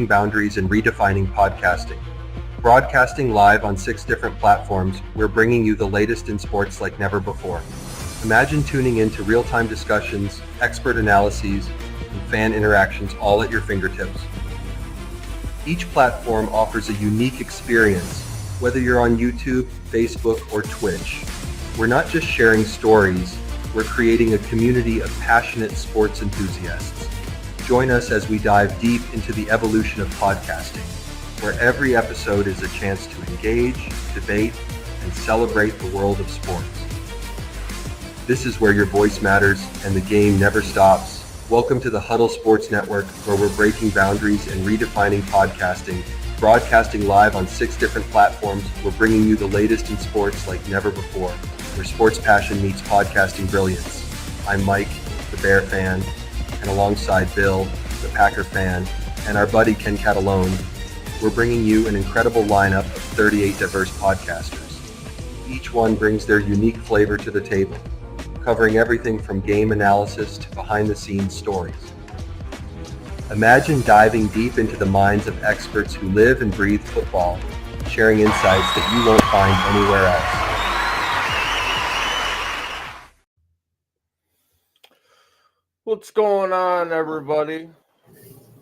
Boundaries and redefining podcasting. Broadcasting live on 6 different platforms, we're bringing you the latest in sports like never before. Imagine tuning into real-time discussions, expert analyses, and fan interactions all at your fingertips. Each platform offers a unique experience, whether you're on YouTube, Facebook, or Twitch. We're not just sharing stories, we're creating a community of passionate sports enthusiasts. Join us as we dive deep into the evolution of podcasting, where every episode is a chance to engage, debate, and celebrate the world of sports. This is where your voice matters and the game never stops. Welcome to the Huddle Sports Network, where we're breaking boundaries and redefining podcasting. Broadcasting live on 6 different platforms, we're bringing you the latest in sports like never before, where sports passion meets podcasting brilliance. I'm Mike, the Bear fan, and alongside Bill, the Packer fan, and our buddy Ken Catalone, we're bringing you an incredible lineup of 38 diverse podcasters. Each one brings their unique flavor to the table, covering everything from game analysis to behind-the-scenes stories. Imagine diving deep into the minds of experts who live and breathe football, sharing insights that you won't find anywhere else. What's going on, everybody?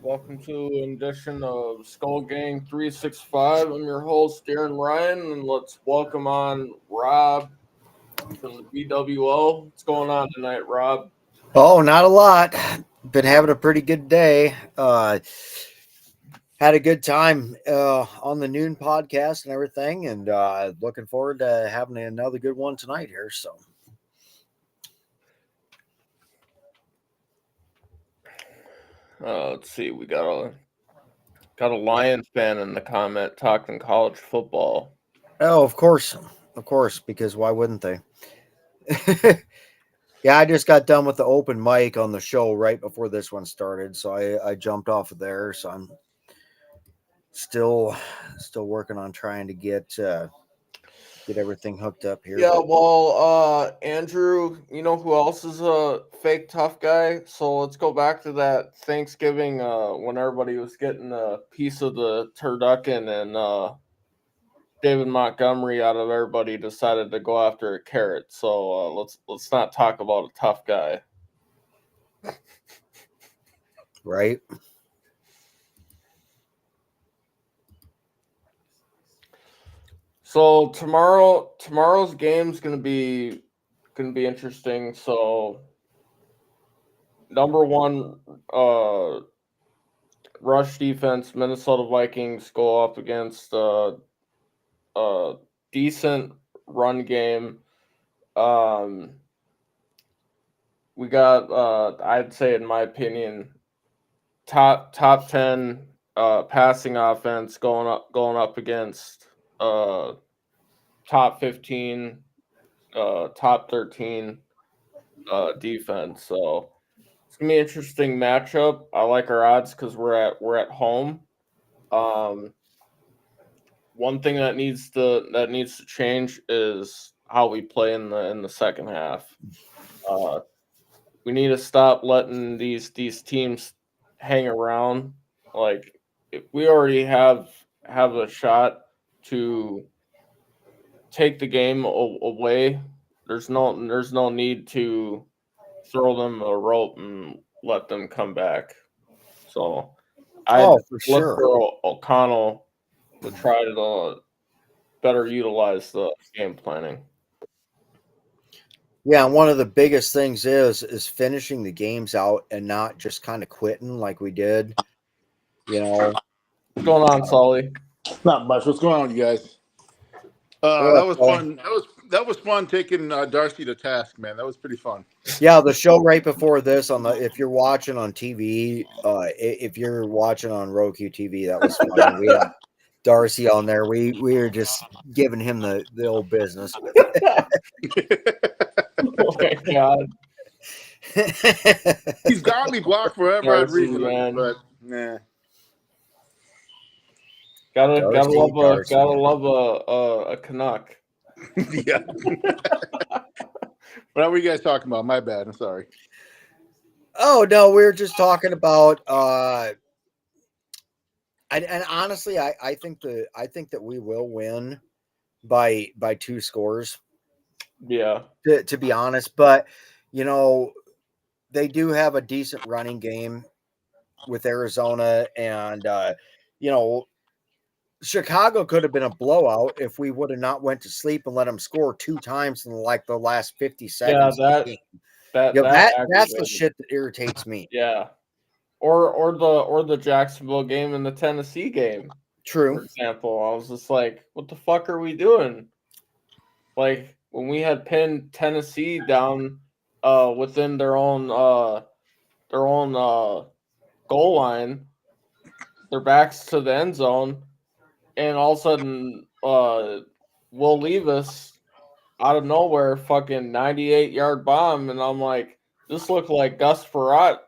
Welcome to an edition of Skol Gang 365. I'm your host, Darren Ryan, and let's welcome on Rob from the BWO. What's going on tonight, Rob? Oh, not a lot. Been having a pretty good day. Had a good time on the noon podcast and everything, and looking forward to having another good one tonight here. So, Let's see. We got a Lions fan in the comment talking college football. oh, of course, because why wouldn't they? Yeah, I just got done with the open mic on the show right before this one started, so I jumped off of there. So I'm still working on trying to get everything hooked up here. Yeah, well, Andrew, you know who else is a fake tough guy? So let's go back to that Thanksgiving when everybody was getting a piece of the turducken and David Montgomery out of everybody decided to go after a carrot. So let's not talk about a tough guy. Right. So tomorrow's game's gonna be interesting. So number one rush defense, Minnesota Vikings go up against a decent run game. We got I'd say, in my opinion, top 10 passing offense going up against top 15, top 13 defense. So it's gonna be an interesting matchup. I like our odds because we're at home. One thing that needs to change is how we play in the second half. We need to stop letting these teams hang around. Like, if we already have a shot to take the game away, there's no need to throw them a rope and let them come back. So I for look sure. for O'Connell to try to better utilize the game planning. Yeah, and one of the biggest things is finishing the games out and not just kind of quitting like we did. You know, What's going on, Sully? Not much. What's going on, you guys? That was fun. That was fun taking Darcy to task, man. That was pretty fun. Yeah, the show right before this if you're watching on TV, if you're watching on Roku TV, that was fun. We had Darcy on there. We were just giving him the old business. Oh my God. He's got me blocked forever. I'd read man. but nah. Gotta love a Canuck. Yeah. What were you guys talking about? My bad. I'm sorry. Oh no, we were just talking about And honestly, I think that we will win by 2 scores. Yeah. To be honest, but they do have a decent running game with Arizona, and Chicago could have been a blowout if we would have not went to sleep and let them score 2 times in like the last 50 seconds. Yeah, of the game. That's the shit that irritates me. Yeah. Or the Jacksonville game and the Tennessee game. True. For example, I was just like, what the fuck are we doing? Like when we had pinned Tennessee down within their own goal line, their backs to the end zone, and all of a sudden Will Levis out of nowhere fucking 98-yard bomb, and I'm like, this looked like Gus Frerotte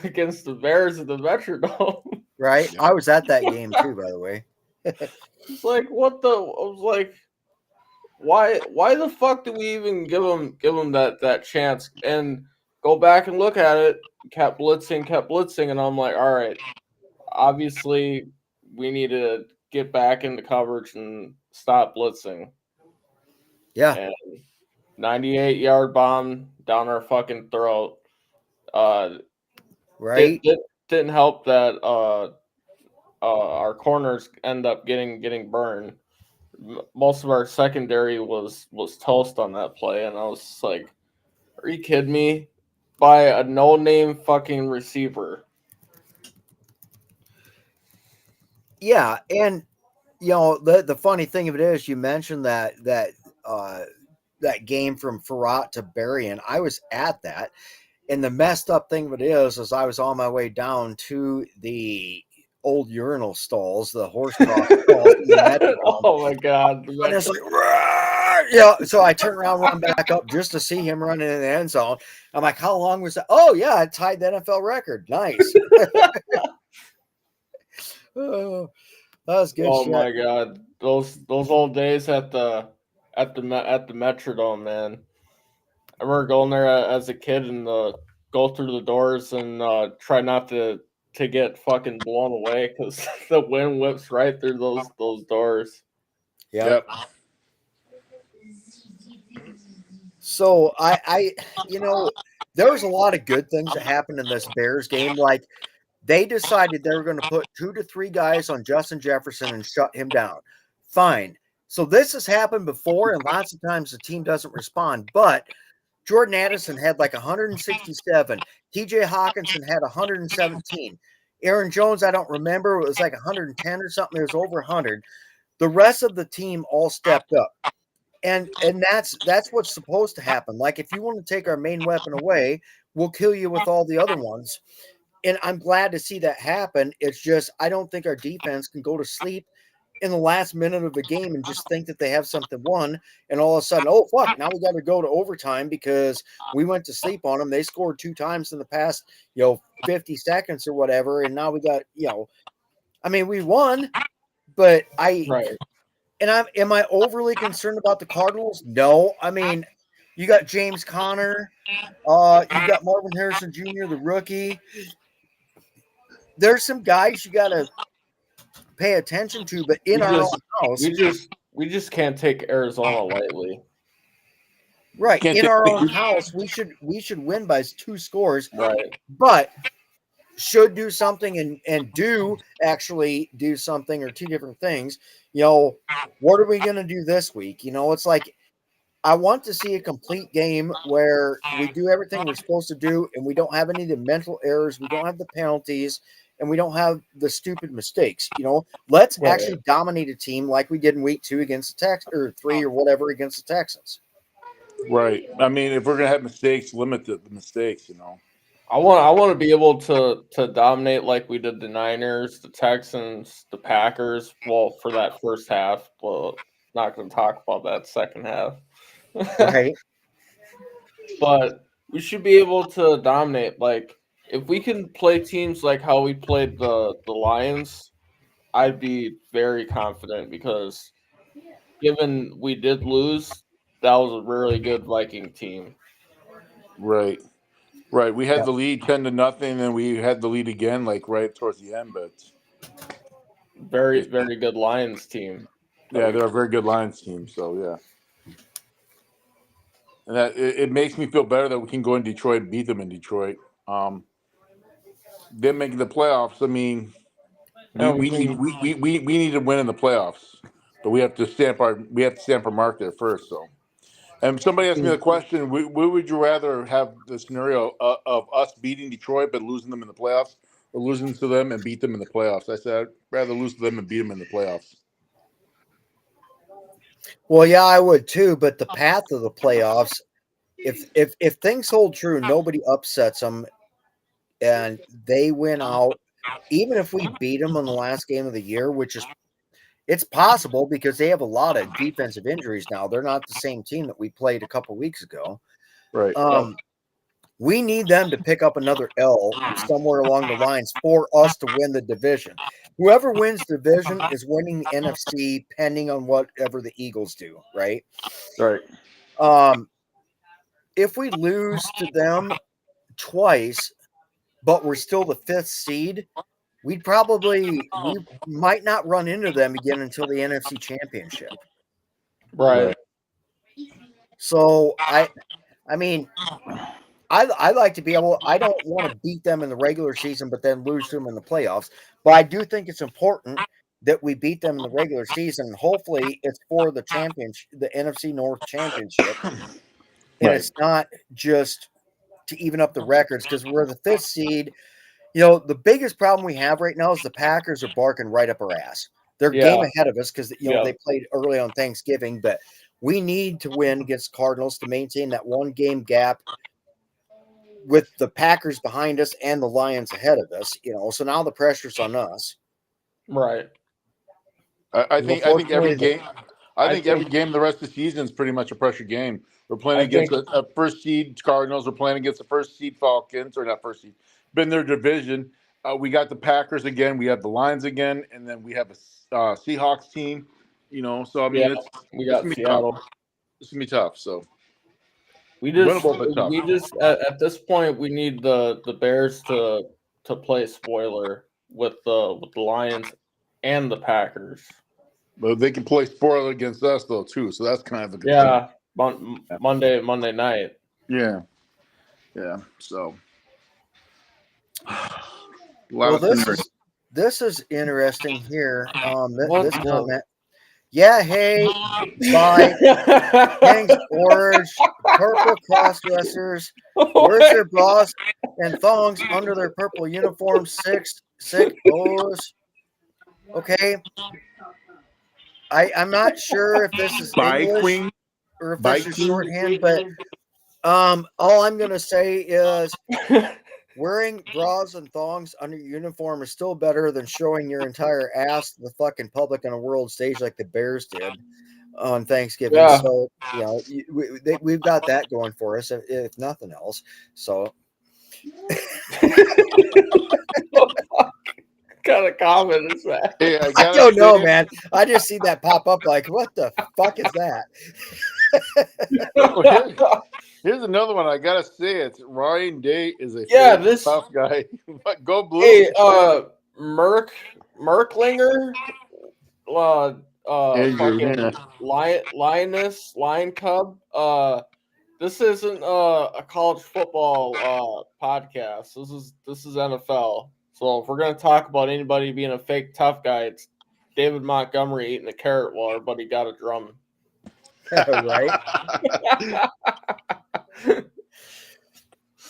against the Bears at the Metrodome. Right? I was at that game too, by the way. It's like, what the? I was like, why the fuck do we even give them that chance? And go back and look at it. Kept blitzing, and I'm like, all right, obviously we need to get back into coverage and stop blitzing. Yeah. And 98-yard bomb down our fucking throat. Right. Didn't help that our corners end up getting burned. Most of our secondary was toast on that play, and I was just like, are you kidding me? By a no-name fucking receiver. Yeah, and the funny thing of it is, you mentioned that game from Frerotte to Berrien. I was at that, and the messed up thing of it is I was on my way down to the old urinal stalls, the horse trough stalls. Oh my god! And it's like, yeah. So I turn around, run back up just to see him running in the end zone. I'm like, how long was that? Oh yeah, I tied the NFL record. Nice. Oh, that was good. Oh shit. My god, those old days at the Metrodome, man. I remember going there as a kid and go through the doors and try not to get fucking blown away because the wind whips right through those doors. Yep. So I there was a lot of good things that happened in this Bears game. Like, they decided they were going to put 2 to 3 guys on Justin Jefferson and shut him down. Fine. So this has happened before, and lots of times the team doesn't respond. But Jordan Addison had like 167. TJ Hawkinson had 117. Aaron Jones, I don't remember. It was like 110 or something. It was over 100. The rest of the team all stepped up. And that's what's supposed to happen. Like, if you want to take our main weapon away, we'll kill you with all the other ones. And I'm glad to see that happen. It's just, I don't think our defense can go to sleep in the last minute of the game and just think that they have something won. And all of a sudden, oh, fuck, now we got to go to overtime because we went to sleep on them. They scored 2 times in the past, 50 seconds or whatever. And now we got, I mean, we won, but Right. And am I overly concerned about the Cardinals? No. I mean, you got James Conner. You got Marvin Harrison Jr., the rookie. There's some guys you got to pay attention to, but in our own house, we just can't take Arizona lightly. Right. In our own house, we should win by 2 scores. Right. But should do something and do actually do something, or 2 different things. What are we going to do this week? It's like, I want to see a complete game where we do everything we're supposed to do, and we don't have any of the mental errors, we don't have the penalties, and we don't have the stupid mistakes. Let's actually dominate a team like we did in week 2 against the Texans, or 3 or whatever against the Texans. Right. I mean, if we're gonna have mistakes, limit the mistakes. I want to be able to dominate like we did the Niners, the Texans, the Packers. Well, for that first half, well, not going to talk about that second half. Right. But we should be able to dominate. Like, if we can play teams like how we played the Lions, I'd be very confident, because given we did lose, that was a really good Viking team. Right. Right. We had the lead 10-0, and we had the lead again, like right towards the end, but very, very good Lions team. Yeah, they're a very good Lions team. So yeah, and that it makes me feel better that we can go in Detroit and beat them in Detroit. Them making the playoffs. I mean, we need to win in the playoffs, but we have to stamp our mark there first. So, and somebody asked me the question: Where would you rather have the scenario of us beating Detroit but losing them in the playoffs, or losing to them and beat them in the playoffs? I said I'd rather lose to them and beat them in the playoffs. Well, yeah, I would too. But the path of the playoffs, if things hold true, nobody upsets them, and they win out. Even if we beat them in the last game of the year, which is it's possible because they have a lot of defensive injuries now. They're not the same team that we played a couple weeks ago. Right. We need them to pick up another L somewhere along the lines for us to win the division. Whoever wins the division is winning the NFC, pending on whatever the Eagles do, right? Right. If we lose to them twice, but we're still the 5th seed, we might not run into them again until the NFC Championship. Right. So I mean, I like to be able. I don't want to beat them in the regular season, but then lose to them in the playoffs. But I do think it's important that we beat them in the regular season. Hopefully, it's for the championship, the NFC North Championship, and it's not just to even up the records because we're the 5th seed. You know, the biggest problem we have right now is the Packers are barking right up our ass. They're game ahead of us because they played early on Thanksgiving, but we need to win against Cardinals to maintain that 1-game gap with the Packers behind us and the Lions ahead of us. So now the pressure's on us. Right. I think every game. I think every game the rest of the season is pretty much a pressure game. We're playing against a first seed Cardinals. We're playing against the first seed Falcons, or not first seed, but in their division. We got the Packers again. We have the Lions again, and then we have a Seahawks team. So I mean, we got Seattle. It's gonna be tough. So we just at this point we need the Bears to play spoiler with the Lions and the Packers. But they can play spoiler against us though too, so that's kind of a good thing. Monday night. Yeah. So, this is interesting here. This comment. Yeah, hey, bye. Gangs orange, purple cross-dressers. Where's their bras and thongs under their purple uniforms? Sick O's. Okay. I'm not sure if this is English or if this is shorthand, but all I'm gonna say is wearing bras and thongs under your uniform is still better than showing your entire ass to the fucking public on a world stage like the Bears did on Thanksgiving. Yeah. So we've got that going for us, if nothing else. So. What kind of comment is that? Hey, I don't know, man. I just see that pop up like, what the fuck is that? Here's another one. I gotta say, it's Ryan Day is a tough guy. Go Blue. Hey, Merklinger, Lioness, Lion Cub. This isn't a college football podcast. This is NFL. So if we're gonna talk about anybody being a fake tough guy, it's David Montgomery eating a carrot while everybody got a drum. Right.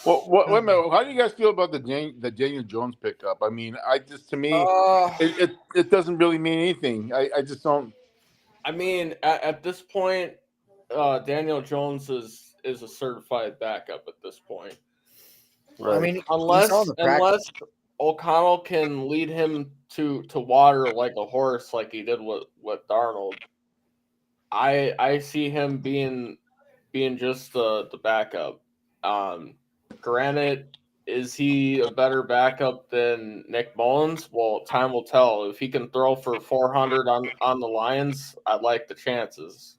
Well, wait a minute. How do you guys feel about the Daniel Jones pickup? I mean, it doesn't really mean anything. I just don't. I mean, at this point, Daniel Jones is a certified backup at this point. Right. I mean, unless O'Connell can lead him to water like a horse, like he did with Darnold, I see him being just the backup. Granted, is he a better backup than Nick Mullins? Well, time will tell. If he can throw for 400 on the Lions, I like the chances.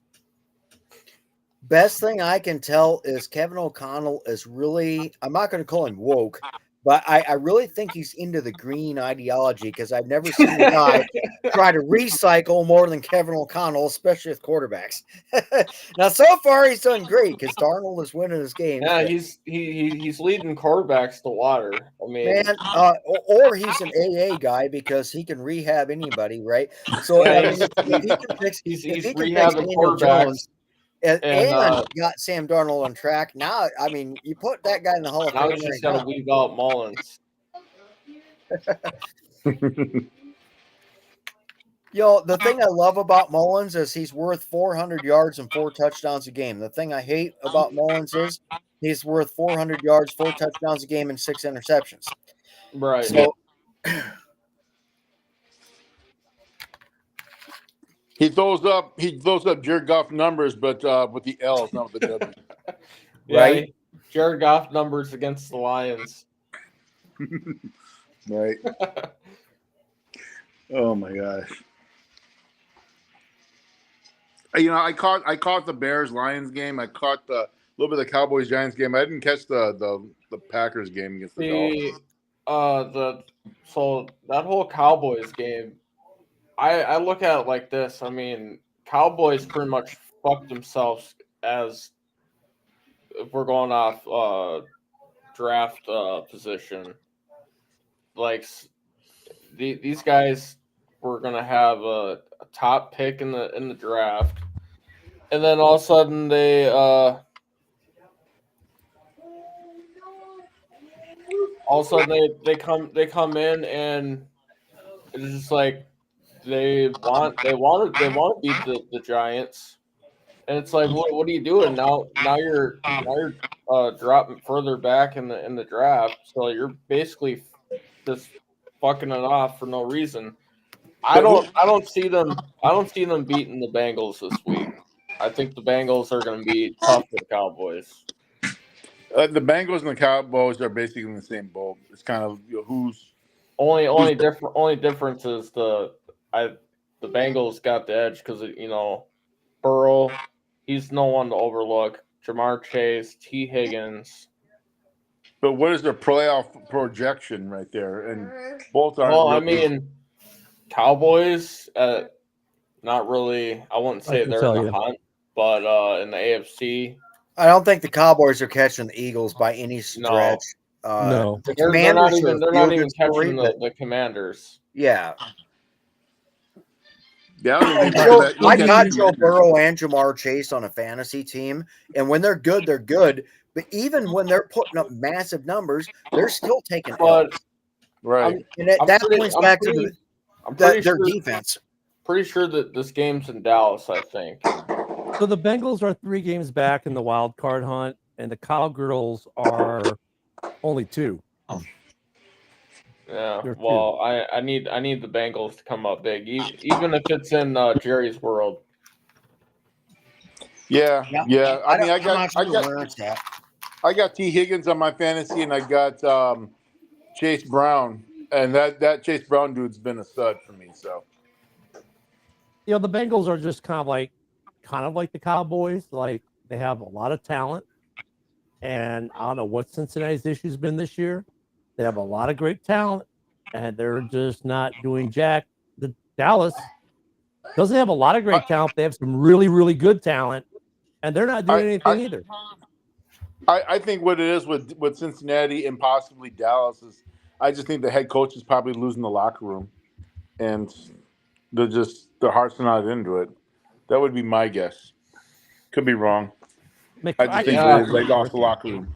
Best thing I can tell is Kevin O'Connell is really, I'm not going to call him woke, But I really think he's into the green ideology because I've never seen a guy try to recycle more than Kevin O'Connell, especially with quarterbacks. Now, so far, he's done great because Darnold is winning his games. Yeah, he's leading quarterbacks to water. I mean, Man, or he's an AA guy because he can rehab anybody, right? So yeah, I mean, if he can fix he's Daniel rehabbing Jones quarterbacks, and got Sam Darnold on track, now I mean, you put that guy in the Hall of now Fame he's just right got now. to weave out Mullins. The thing I love about Mullins is he's worth 400 yards and 4 touchdowns a game. The thing I hate about Mullins is he's worth 400 yards, 4 touchdowns a game, and 6 interceptions. Right. So he throws up Jared Goff numbers, but with the L's, not with the W. Right. Yeah, Jared Goff numbers against the Lions. Right. Oh my gosh. I caught the Bears Lions game. I caught a little bit of the Cowboys Giants game. I didn't catch the Packers game against the Dolphins. So that whole Cowboys game, I look at it like this. I mean, Cowboys pretty much fucked themselves as if we're going off draft position. Like these guys were gonna have a top pick in the draft, and then all of a sudden they come in and it's just like they want to beat the Giants, and it's like what are you doing now? Now you're dropping further back in the draft, so you're basically just fucking it off for no reason. I don't see them beating the Bengals this week. I think the Bengals are going to be tough for the Cowboys. The Bengals and the Cowboys are basically in the same boat. It's kind of who's only difference is the Bengals got the edge because Burrow, he's no one to overlook. Jamar Chase, T. Higgins. But what is their playoff projection right there? And both aren't. Well, I mean, Cowboys, not really. I wouldn't say they're in the hunt, but in the AFC, I don't think the Cowboys are catching the Eagles by any stretch. No. The they're Commanders not even catching story, the Commanders. Yeah. Yeah, I got Joe Burrow and Jamar Chase on a fantasy team, and when they're good, they're good. But even when they're putting up massive numbers, they're still taking L's. Right. And that points back to their defense. Pretty sure that this game's in Dallas, I think. So the Bengals are 3 games back in the wild card hunt, and the Cowgirls are only 2. Yeah, well, I need the Bengals to come up big, even if it's in Jerry's world. Yeah. I mean, I got T. Higgins on my fantasy, and I got Chase Brown, and that Chase Brown dude's been a stud for me. So, the Bengals are just kind of like the Cowboys. Like, they have a lot of talent, and I don't know what Cincinnati's issue's been this year. They have a lot of great talent, and they're just not doing jack. The Dallas doesn't have a lot of great talent. They have some really, really good talent, and they're not doing anything either. I think what it is with Cincinnati and possibly Dallas is I just think the head coach is probably losing the locker room, and their heart's not into it. That would be my guess. Could be wrong. I just think they lost the locker room.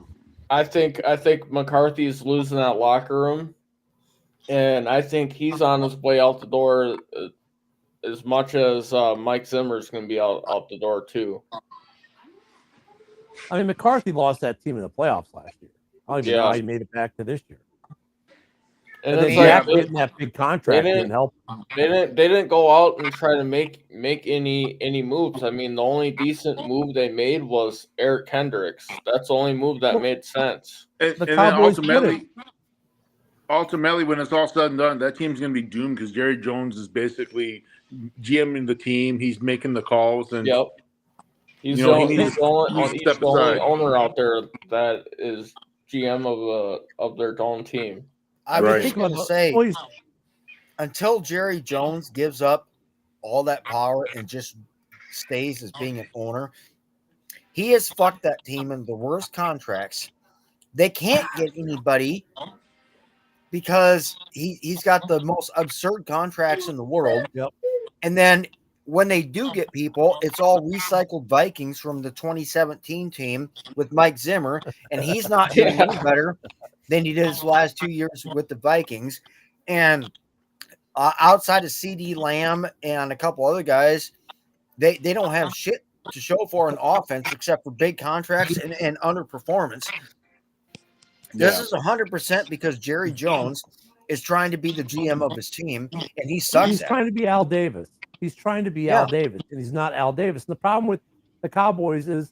I think McCarthy's losing that locker room, and I think he's on his way out the door as much as Mike Zimmer's going to be out the door too. I mean, McCarthy lost that team in the playoffs last year. I don't even know how he made it back to this year. And then getting that big contract didn't help. They didn't go out and try to make any moves. I mean, the only decent move they made was Eric Kendricks. That's the only move that made sense. And ultimately, when it's all said and done, that team's going to be doomed because Jerry Jones is basically GMing the team. He's making the calls, and he's the only owner out there that is GM of their own team. I was Right. just going to say, until Jerry Jones gives up all that power and just stays as being an owner, he has fucked that team in the worst contracts. They can't get anybody because he's got the most absurd contracts in the world. Yep. And then when they do get people, it's all recycled Vikings from the 2017 team with Mike Zimmer, and he's not doing any better than he did his last 2 years with the Vikings. And outside of CD Lamb and a couple other guys, they don't have shit to show for an offense except for big contracts and underperformance. This is 100% because Jerry Jones is trying to be the GM of his team, and he sucks. He's trying to be Al Davis. He's trying to be Al Davis, and he's not Al Davis. And the problem with the Cowboys is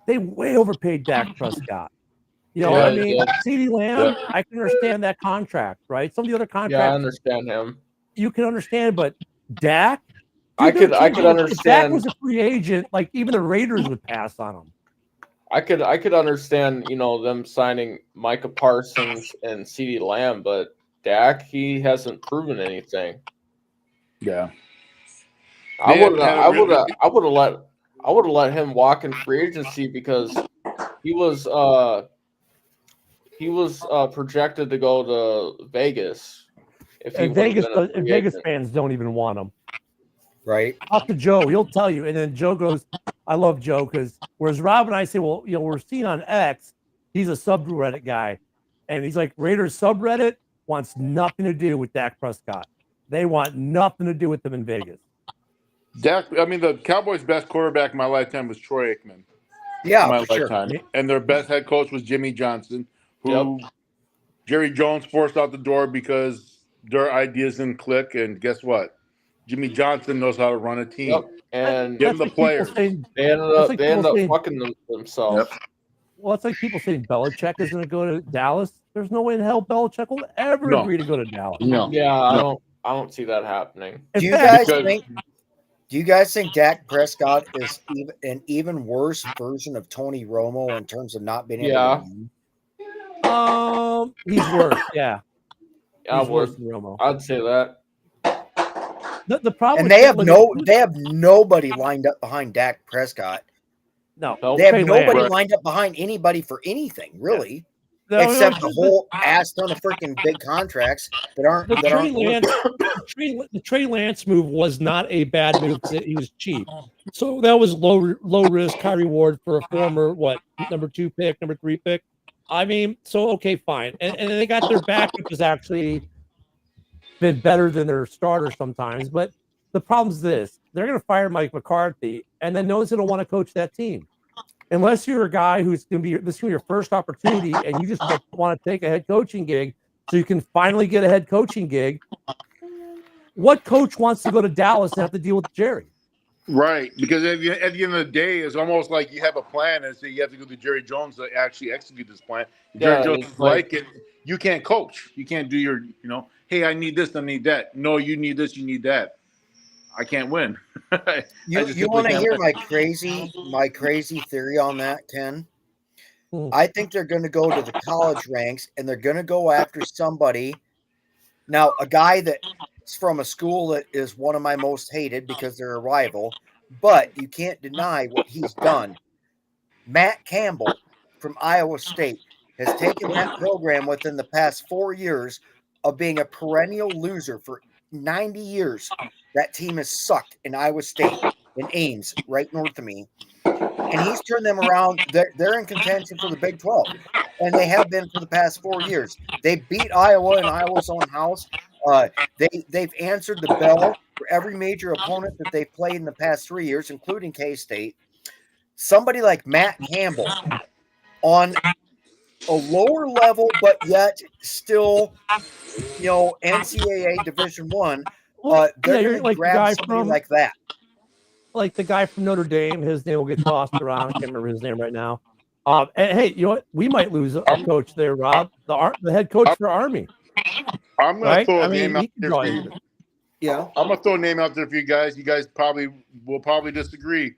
they way overpaid Dak Prescott. You know, I mean, CeeDee Lamb, I can understand that contract, right? Some of the other contracts, Yeah, I understand him. You can understand, but Dak, I could understand. If Dak was a free agent, like even the Raiders would pass on him. I could understand, you know, them signing Micah Parsons and CeeDee Lamb, but Dak, he hasn't proven anything. Yeah. I would have let him walk in free agency because he was projected to go to Vegas. Vegas fans don't even want him. Right. Talk to Joe, he'll tell you. And then Joe goes, I love Joe because whereas Rob and I say, well, you know, we're seeing on X, he's a subreddit guy. And he's like, Raiders subreddit wants nothing to do with Dak Prescott. They want nothing to do with them in Vegas. Dak, I mean, the Cowboys' best quarterback in my lifetime was Troy Aikman. Yeah, in my for lifetime. Sure. And their best head coach was Jimmy Johnson, who Jerry Jones forced out the door because their ideas didn't click. And guess what? Jimmy Johnson knows how to run a team. Yep. And give them the players. They ended up fucking themselves. Yep. Well, it's like people saying Belichick is going to go to Dallas. There's no way in hell Belichick will ever agree to go to Dallas. No. Yeah, I don't see that happening. Do you guys think Dak Prescott is an even worse version of Tony Romo in terms of not being able to win? He's worse. Yeah. Yeah, he's worse than Romo. I'd say that. The problem, and they have nobody lined up behind Dak Prescott. No, they have nobody lined up behind anybody for anything, really, except the whole ass ton of freaking big contracts that aren't. The Trey Lance move was not a bad move because he was cheap, so that was low risk, high reward for a former number 2 pick, number 3 pick. I mean, so okay, fine, and they got their backup has actually been better than their starter sometimes, but the problem is this: they're going to fire Mike McCarthy, and then no one's going to want to coach that team unless you're a guy who's going to be this is your first opportunity, and you just want to take a head coaching gig so you can finally get a head coaching gig. What coach wants to go to Dallas and have to deal with Jerry? Right, because at the end of the day, it's almost like you have a plan, and so you have to go to Jerry Jones to actually execute this plan. Jerry Jones is like it. You can't coach. You can't do your, hey, I need this, I need that. No, you need this, you need that. I can't win. You want to hear my crazy theory on that, Ken? I think they're going to go to the college ranks, and they're going to go after somebody. Now, a guy that's from a school that is one of my most hated because they're a rival, but you can't deny what he's done. Matt Campbell from Iowa State has taken that program within the past 4 years of being a perennial loser for 90 years. That team has sucked in Iowa State, in Ames, right north of me. And he's turned them around. They're in contention for the Big 12, and they have been for the past 4 years. They beat Iowa in Iowa's own house. They've answered the bell for every major opponent that they've played in the past 3 years, including K-State. Well, like Matt Campbell on a lower level, but yet still, NCAA Division I. They're going to grab somebody like that. Like the guy from Notre Dame, his name will get tossed around. I can't remember his name right now. And hey, you know what? We might lose a coach there, Rob. The head coach for Army. I'm going to throw a name out there for you. Yeah. I'm going to throw a name out there for you guys. You guys will probably disagree.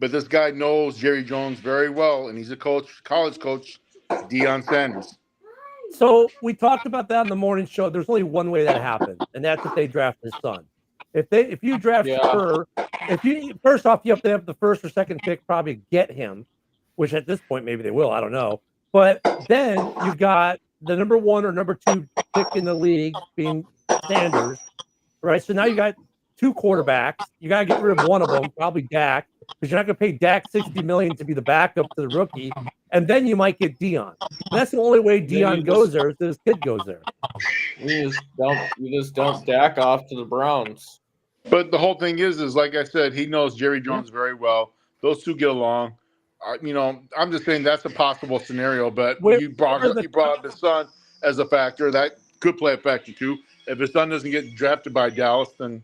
But this guy knows Jerry Jones very well, and he's a college coach. Deion Sanders. So we talked about that on the morning show. There's only one way that happens, and that's if they draft his son. If you draft Shakur, first off, you have to have the first or second pick, probably get him, which at this point maybe they will. I don't know. But then you've got the number 1 or number 2 pick in the league being Sanders, right? So now you got 2 quarterbacks. You got to get rid of one of them, probably Dak, because you're not going to pay Dak $60 million to be the backup to the rookie, and then you might get Dion. And that's the only way Dion goes there. Is this kid goes there. You just dump Dak off to the Browns. But the whole thing is like I said, he knows Jerry Jones very well. Those two get along. I'm just saying that's a possible scenario. But you brought up his son as a factor that could play a factor too. If his son doesn't get drafted by Dallas, then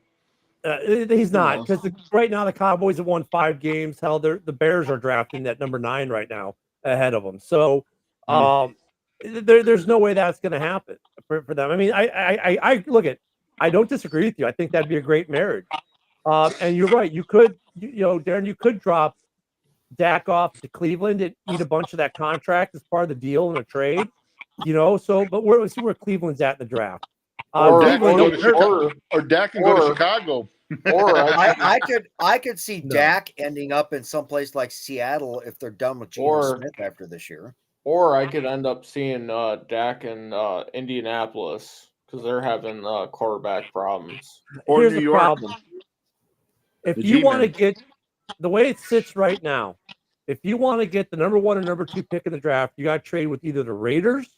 he's not, because right now the Cowboys have won 5 games. Hell, the Bears are drafting at number 9 right now ahead of them. So there's no way that's going to happen for them. I mean, I look at. I don't disagree with you. I think that'd be a great marriage. And you're right. You could, Darren, you could drop Dak off to Cleveland and eat a bunch of that contract as part of the deal in a trade. But we'll see where Cleveland's at in the draft. Or Dak can go to Chicago. Or I could see Dak ending up in someplace like Seattle if they're done with Geno Smith after this year. Or I could end up seeing Dak in Indianapolis because they're having quarterback problems. Or Here's New the York. problem. If you want to get the way it sits right now, if you want to get the number 1 or number 2 pick in the draft, you got to trade with either the Raiders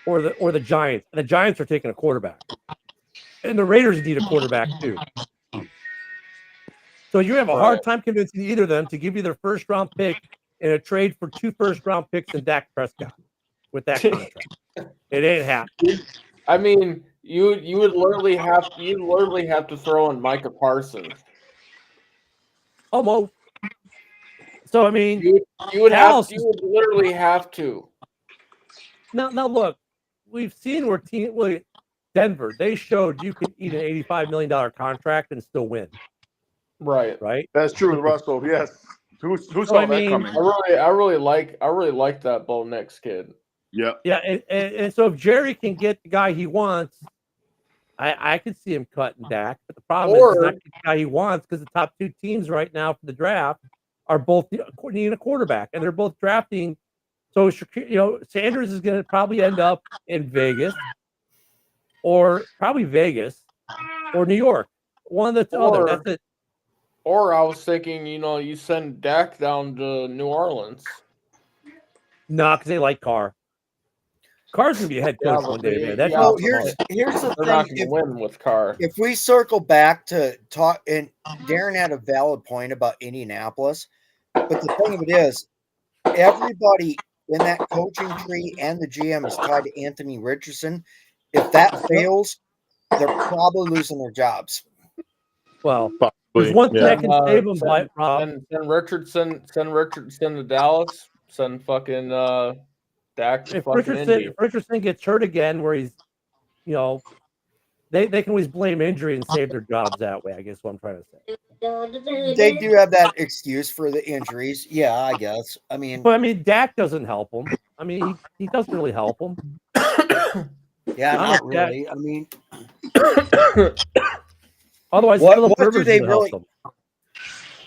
or the Giants. And the Giants are taking a quarterback. And the Raiders need a quarterback too. So you have a hard time convincing either of them to give you their first round pick in a trade for 2 first round picks and Dak Prescott with that contract. It ain't happening. I mean, you would literally have to throw in Micah Parsons. Almost. So I mean, you would literally have to. Now look, we've seen where Denver, they showed you can eat an $85 million contract and still win. Right. That's true with Russell. Yes. Who saw that coming? I really like that Bo Nix kid. Yeah. Yeah, and so if Jerry can get the guy he wants, I could see him cutting Dak. But the problem is he's not getting the guy he wants because the top 2 teams right now for the draft are both needing a quarterback, and they're both drafting. So Sanders is going to probably end up in Vegas, or probably Vegas, or New York. One of the other. That's it. Or I was thinking, you send Dak down to New Orleans. No, because they like Carr. Carr's gonna be a head coach one day, man. That's here's the they're thing. Not gonna win with Carr. If we circle back to talk, and Darren had a valid point about Indianapolis, but the thing of it is, everybody in that coaching tree and the GM is tied to Anthony Richardson. If that fails, they're probably losing their jobs. Well, there's one thing that can save them, Rob. Send Richardson to Dallas. Send fucking Dak to fucking Indy. If Richardson gets hurt again, where he's, they can always blame injury and save their jobs that way. I guess what I'm trying to say. They do have that excuse for the injuries. Yeah, I guess. But Dak doesn't help them. He doesn't really help them. Yeah, not really. Otherwise, what do they really?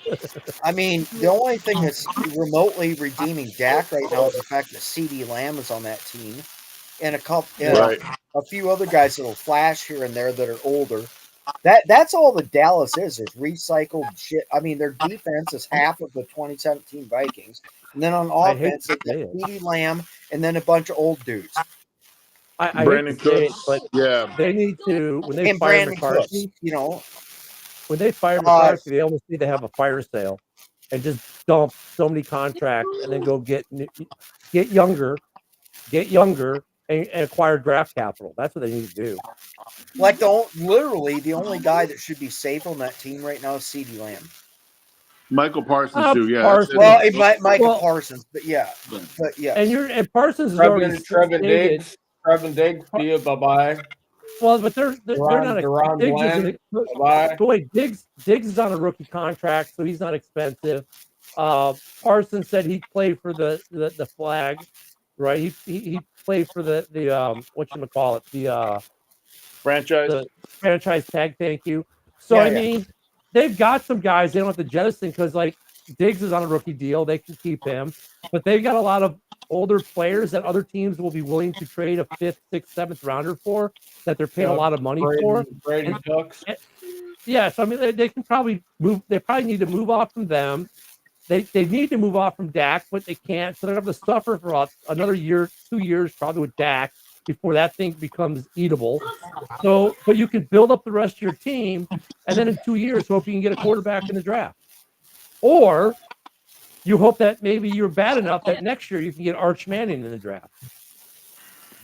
The only thing that's remotely redeeming Dak right now is the fact that CeeDee Lamb is on that team, and a few other guys that'll flash here and there that are older. That's all the Dallas is recycled shit. Their defense is half of the 2017 Vikings, and then on offense, they got CeeDee Lamb and then a bunch of old dudes. I Brandon Cooks, they need to when they and fire Brandon McCarthy. Cooks, when they fire McCarthy, they almost need to have a fire sale and just dump so many contracts and then go get younger, and acquire draft capital. That's what they need to do. Literally, the only guy that should be safe on that team right now is CeeDee Lamb. Michael Parsons too, yeah. Parsons. Michael Parsons, but yeah. And Parsons is already Trevin Diggs, see you, bye-bye. Well, but they're not Diggs is on a rookie contract, so he's not expensive. Parsons said he'd play for the flag, right? He played for the whatchamacallit, Franchise. the franchise tag. Thank you. So Yeah, I yeah. mean, they've got some guys they don't have to jettison because like Diggs is on a rookie deal. They can keep him, but they've got a lot of older players that other teams will be willing to trade a 5th, 6th, 7th rounder for that they're paying a lot of money for. Brady Ducks. Yeah, so I mean, they can probably move. They probably need to move off from them. They need to move off from Dak, but they can't. So they're going to suffer for another year, 2 years, probably with Dak before that thing becomes eatable. So, but you can build up the rest of your team, and then in 2 years, hope you can get a quarterback in the draft. Or you hope that maybe you're bad enough that next year you can get Arch Manning in the draft.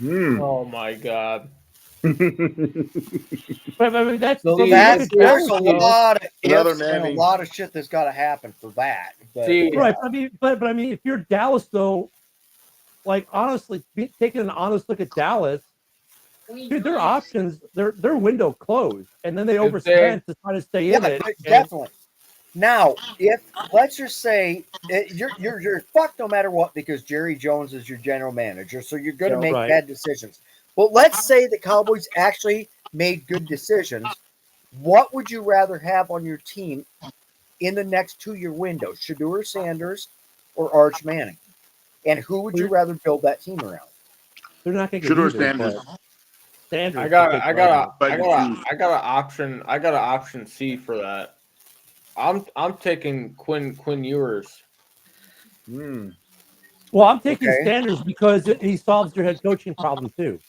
Oh my God. But I mean, that's So look there's at a Dallas, lot of Another ifs and a Manning. lot of shit that's got to happen for that. But, See, right? I mean, but I mean, if you're Dallas, though, like honestly, taking an honest look at Dallas, dude, their options, their window closed, and then they overspent to try to stay in it. definitely. Now, if let's just say you're fucked no matter what because Jerry Jones is your general manager, so you're going to make right. bad decisions. But let's say the Cowboys actually made good decisions. What would you rather have on your team in the next 2-year window, Shedeur Sanders or Arch Manning? And who would you rather build that team around? They're not going to get Shedeur either, Sanders. but Sanders. I got an option C for that. I'm taking Quinn Ewers. Well, I'm taking Okay. Sanders because he solves your head coaching problem too,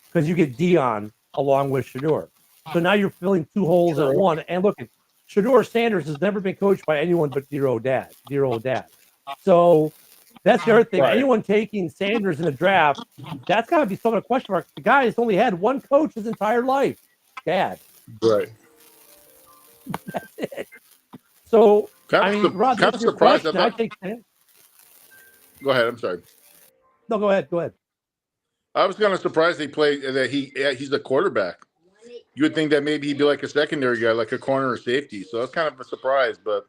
because you get Dion along with Shedeur. So now you're filling 2 holes at one. And look, Shedeur Sanders has never been coached by anyone but dear old dad. So that's the other thing. Right. Anyone taking Sanders in the draft, that's got to be some of a question mark. The guy has only had one coach his entire life, Dad. Right. That's it. So I mean, Rod, kind of surprised. I take Sanders. Go ahead. I'm sorry. No, go ahead. I was kind of surprised he's a quarterback. You would think that maybe he'd be like a secondary guy, like a corner or safety. So that's kind of a surprise. But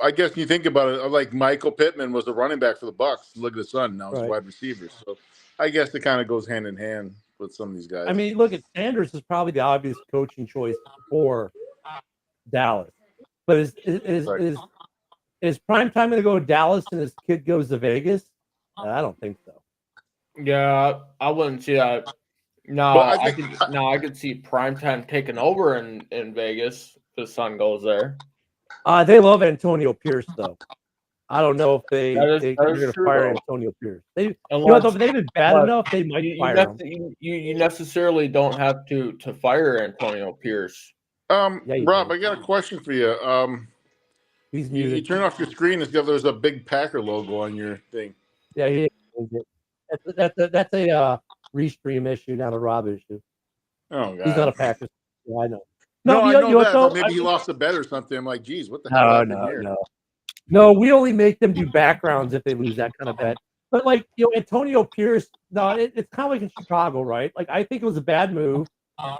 I guess you think about it, like Michael Pittman was a running back for the Bucs. Look at his son now; he's a wide receiver. So I guess it kind of goes hand in hand with some of these guys. I mean, look at Sanders is probably the obvious coaching choice for Dallas, but is prime time going to go to Dallas and his kid goes to Vegas? I don't think so. Yeah, I wouldn't see that. No, I could see primetime taking over in Vegas. The son goes there. They love Antonio Pierce, though. I don't know if they're going to fire Antonio Pierce. If they've been bad enough, they might fire him. You necessarily don't have to fire Antonio Pierce. Rob, I got a question for you. He's muted. You turn off your screen as if there's a big Packer logo on your thing. Yeah, he is. That's a restream issue, not a Rob issue. Oh, God. He's not a Packers. Yeah, I know. I know that. Maybe he lost a bet or something. I'm like, geez, what the hell happened here? No, we only make them do backgrounds if they lose that kind of bet. But Antonio Pierce, it's kind of like in Chicago, right? Like I think it was a bad move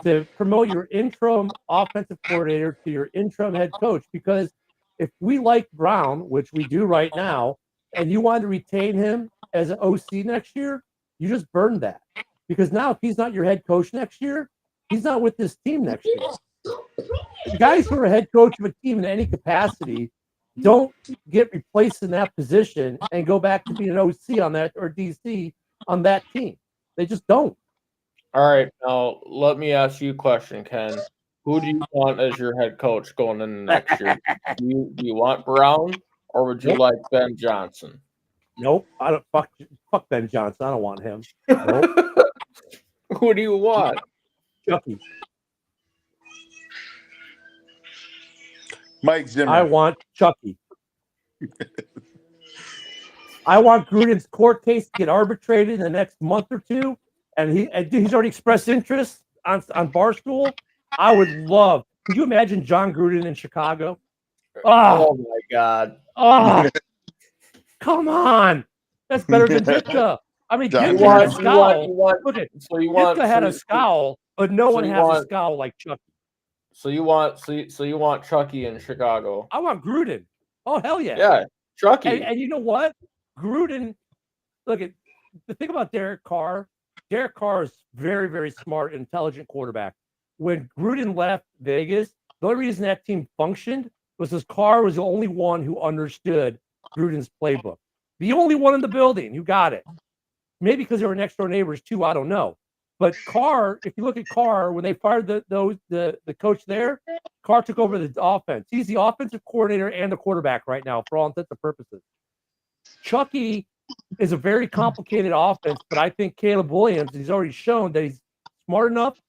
to promote your interim offensive coordinator to your interim head coach, because if we like Brown, which we do right now, and you want to retain him as an OC next year, you just burned that. Because now if he's not your head coach next year, he's not with this team next year. Guys who are head coach of a team in any capacity don't get replaced in that position and go back to being an OC on that or DC on that team. They just don't. All right, now let me ask you a question, Ken. Who do you want as your head coach going into next year? Do you want Brown or would you like Ben Johnson? Nope. I don't fuck Ben Johnson. I don't want him. Nope. Who do you want? Chucky. Mike Zimmer. I want Chucky. I want Gruden's court case to get arbitrated in the next month or two, and he's already expressed interest on Barstool. I would love. Could you imagine John Gruden in Chicago? Oh my God! Oh, come on! That's better than Ditka. I mean, Ditka had a scowl. Ditka had a scowl, but no one has a scowl like Chucky. So you want Chucky in Chicago? I want Gruden. Oh, hell yeah. Yeah, Chucky. And you know what? Gruden, look at the thing about Derek Carr. Derek Carr is very, very smart, intelligent quarterback. When Gruden left Vegas, the only reason that team functioned was because Carr was the only one who understood Gruden's playbook. The only one in the building who got it. Maybe because they were next door neighbors too. I don't know. But Carr, if you look at Carr, when they fired the coach there, Carr took over the offense. He's the offensive coordinator and the quarterback right now for all intents and purposes. Chucky is a very complicated offense, but I think Caleb Williams, he's already shown that he's smart enough,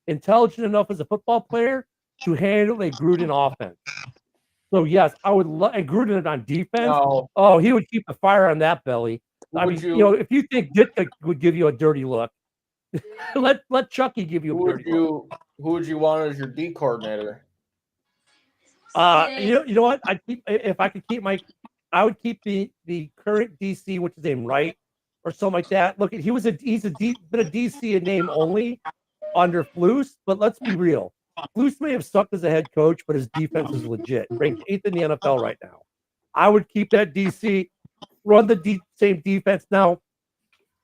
intelligent enough as a football player to handle a Gruden offense. So, yes, I would love – and Gruden on defense, oh, he would keep the fire on that belly. I mean, if you think Ditka would give you a dirty look, let Chucky give you a dirty look. Who would you want as your D coordinator? You know what? If I could keep I would keep the current DC, which is named Wright or something like that. Look, he's been a DC in name only under Flus, but let's be real. Flus may have sucked as a head coach, but his defense is legit. Ranked 8th in the NFL right now. I would keep that DC, run the same defense. Now,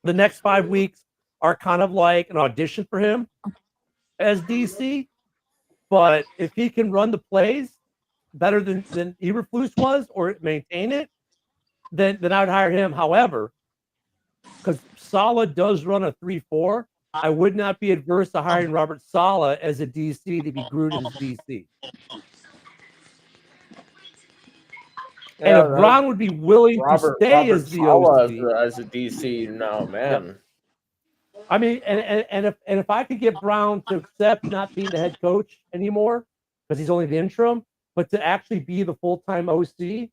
the next 5 weeks are kind of like an audition for him as DC, but if he can run the plays better than Eberflus was or maintain it, then I would hire him. However, because Saleh does run a 3-4, I would not be adverse to hiring Robert Saleh as a DC to be Gruden's DC. And if Brown would be willing to stay as the OC, as a DC, no, man. Yep. I mean, and if I could get Brown to accept not being the head coach anymore because he's only the interim, but to actually be the full-time OC,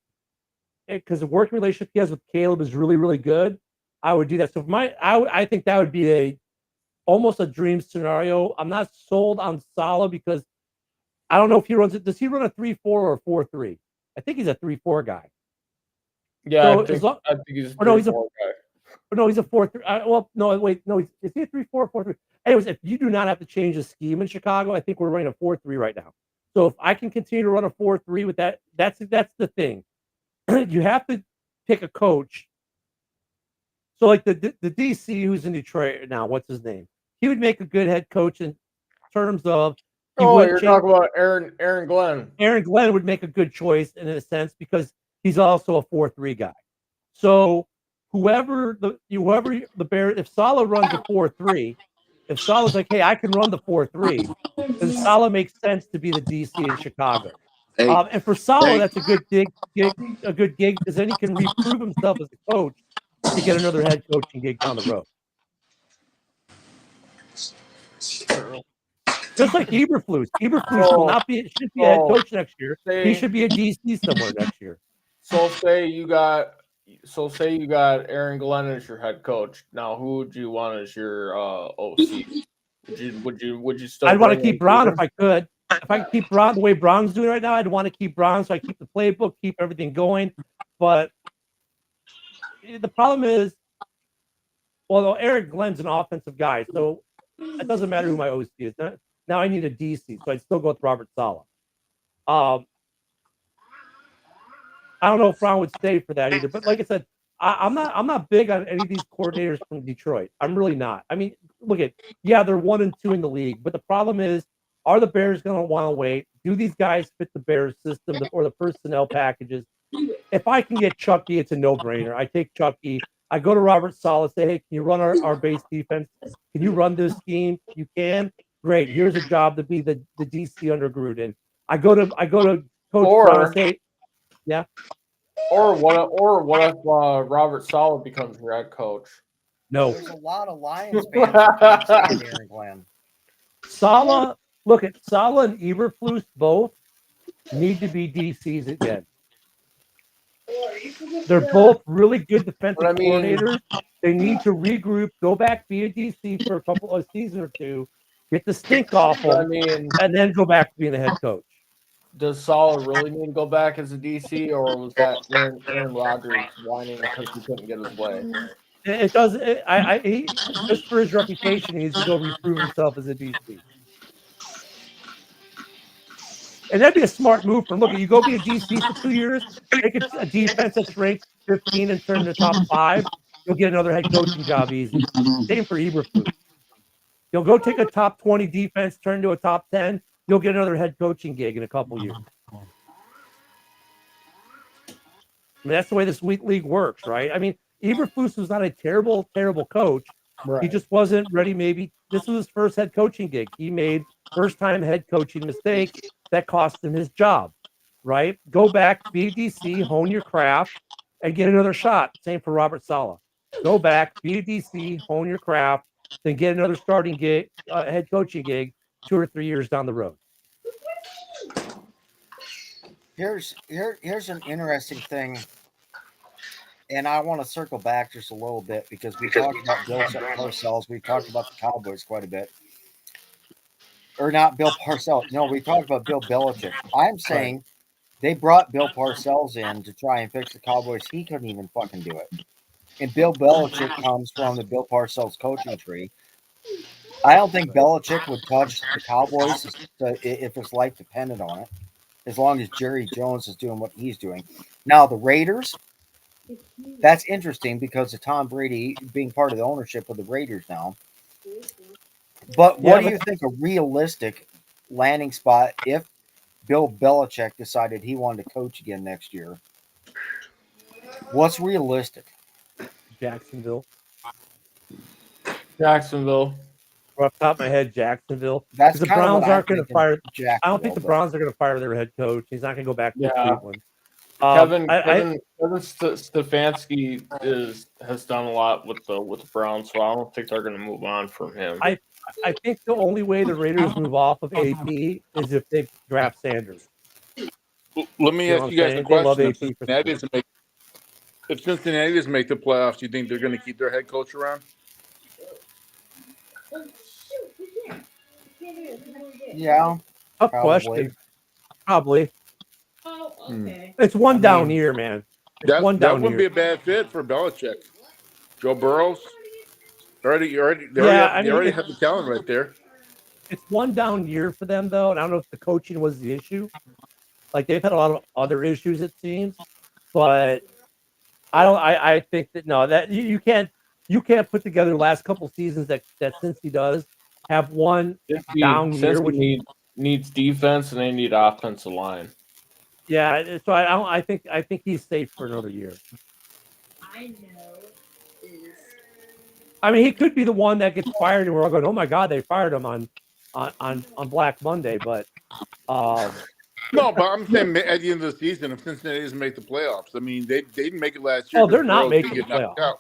because the working relationship he has with Caleb is really, really good, I would do that. So I think that would be almost a dream scenario. I'm not sold on Saleh because I don't know if he runs it. Does he run a 3-4 or a 4-3? I think he's a 3-4 guy. Yeah, so I think he's a 3-4 guy. No, he's a 4-3. Well, no, wait, no, is he a 3-4 or 4-3? Anyways, if you do not have to change the scheme in Chicago, I think we're running a 4-3 right now. So if I can continue to run a 4-3 with that, that's the thing. You have to pick a coach. So like the DC who's in Detroit now, what's his name? He would make a good head coach in terms of. You're talking about Aaron Glenn. Aaron Glenn would make a good choice in a sense because he's also a 4-3 guy. So whoever the Bears, if Saleh runs a 4-3, if Saleh's like, hey, I can run the 4-3, then Saleh makes sense to be the DC in Chicago. And for Saleh, that's a good gig because then he can reprove himself as a coach to get another head coaching gig down the road. Just like Eberflus. Eberflus will not be should be a head coach next year. He should be a DC somewhere next year. So say you got Aaron Glenn as your head coach. Now who would you want as your OC? Would you still I'd want to keep Brown if I could. If I could keep Brown the way Brown's doing right now, I'd want to keep Brown so I keep the playbook, keep everything going. But the problem is, well, Aaron Glenn's an offensive guy, so it doesn't matter who my OC is. Now I need a DC, so I'd still go with Robert Saleh. I don't know if Brown would stay for that either. But like I said, I'm not big on any of these coordinators from Detroit. I'm really not. I mean, look at they're 1-2 in the league, but the problem is, are the Bears going to want to wait? Do these guys fit the Bears system or the personnel packages? If I can get Chucky, it's a no-brainer. I take Chucky. I go to Robert Saleh, say, hey, can you run our base defense? Can you run this scheme? You can? Great. Here's a job to be the DC under Gruden. I go to Coach Brown, say, yeah. Or what if Robert Saleh becomes your head coach? No. There's a lot of Lions fans Aaron Glenn. Saleh, look at Saleh and Eberflus both need to be DCs again. They're both really good defensive coordinators. They need to regroup, go back, be a DC for a couple of seasons or two, get the stink off them, and then go back to being the head coach. Does Saleh really need to go back as a DC, or was that Aaron Rodgers whining because he couldn't get his way? It does. He, just for his reputation, he needs to go reprove himself as a DC. And that'd be a smart move for him. Look, you go be a DC for 2 years, take a defense that's ranked 15 and turn to top 5. You'll get another head coaching job easy. Same for Eberflus. You'll go take a top 20 defense, turn to a top 10. You'll get another head coaching gig in a couple years. I mean, that's the way this league works, right? I mean, Eberflus was not a terrible coach. Right. He just wasn't ready. Maybe this was his first head coaching gig. He made first-time head coaching mistake that cost him his job, right? Go back, be a DC, hone your craft, and get another shot. Same for Robert Saleh. Go back, be a DC, hone your craft, then get another starting gig, head coaching gig 2 or 3 years down the road. Here's an interesting thing, and I want to circle back just a little bit because we talked about Bill Parcells, we talked about the Cowboys quite a bit, or not Bill Parcells. No, we talked about Bill Belichick. I'm saying they brought Bill Parcells in to try and fix the Cowboys. He couldn't even fucking do it. And Bill Belichick comes from the Bill Parcells coaching tree. I don't think Belichick would touch the Cowboys if his life depended on it, as long as Jerry Jones is doing what he's doing. Now, the Raiders, that's interesting because of Tom Brady being part of the ownership of the Raiders now. But what do you think a realistic landing spot if Bill Belichick decided he wanted to coach again next year? What's realistic? Jacksonville. Off the top of my head, Jacksonville. That's the Browns aren't going to fire. I don't think the but Browns are going to fire their head coach. He's not going to go back to Cleveland. Kevin Stefanski has done a lot with the Browns, so I don't think they're going to move on from him. I think the only way the Raiders move off of AP is if they draft Sanders. Let me ask you guys a question. If Cincinnati doesn't make the playoffs, do you think they're going to keep their head coach around? Yeah. Tough question. Probably. Oh, okay. It's one down year, man. That wouldn't be a bad fit for Belichick. Joe Burrows. They already have the talent right there. It's one down year for them, though, and I don't know if the coaching was the issue. Like, they've had a lot of other issues, it seems, but I think that that you can't put together the last couple seasons that Cincy does have one down year, which needs defense and they need offensive line. Yeah, so I think he's safe for another year. I mean, he could be the one that gets fired, and we're all going, "Oh my God, they fired him on Black Monday." But no, but I'm saying at the end of the season, if Cincinnati doesn't make the playoffs, I mean, they didn't make it last year. Oh, they're not making the playoffs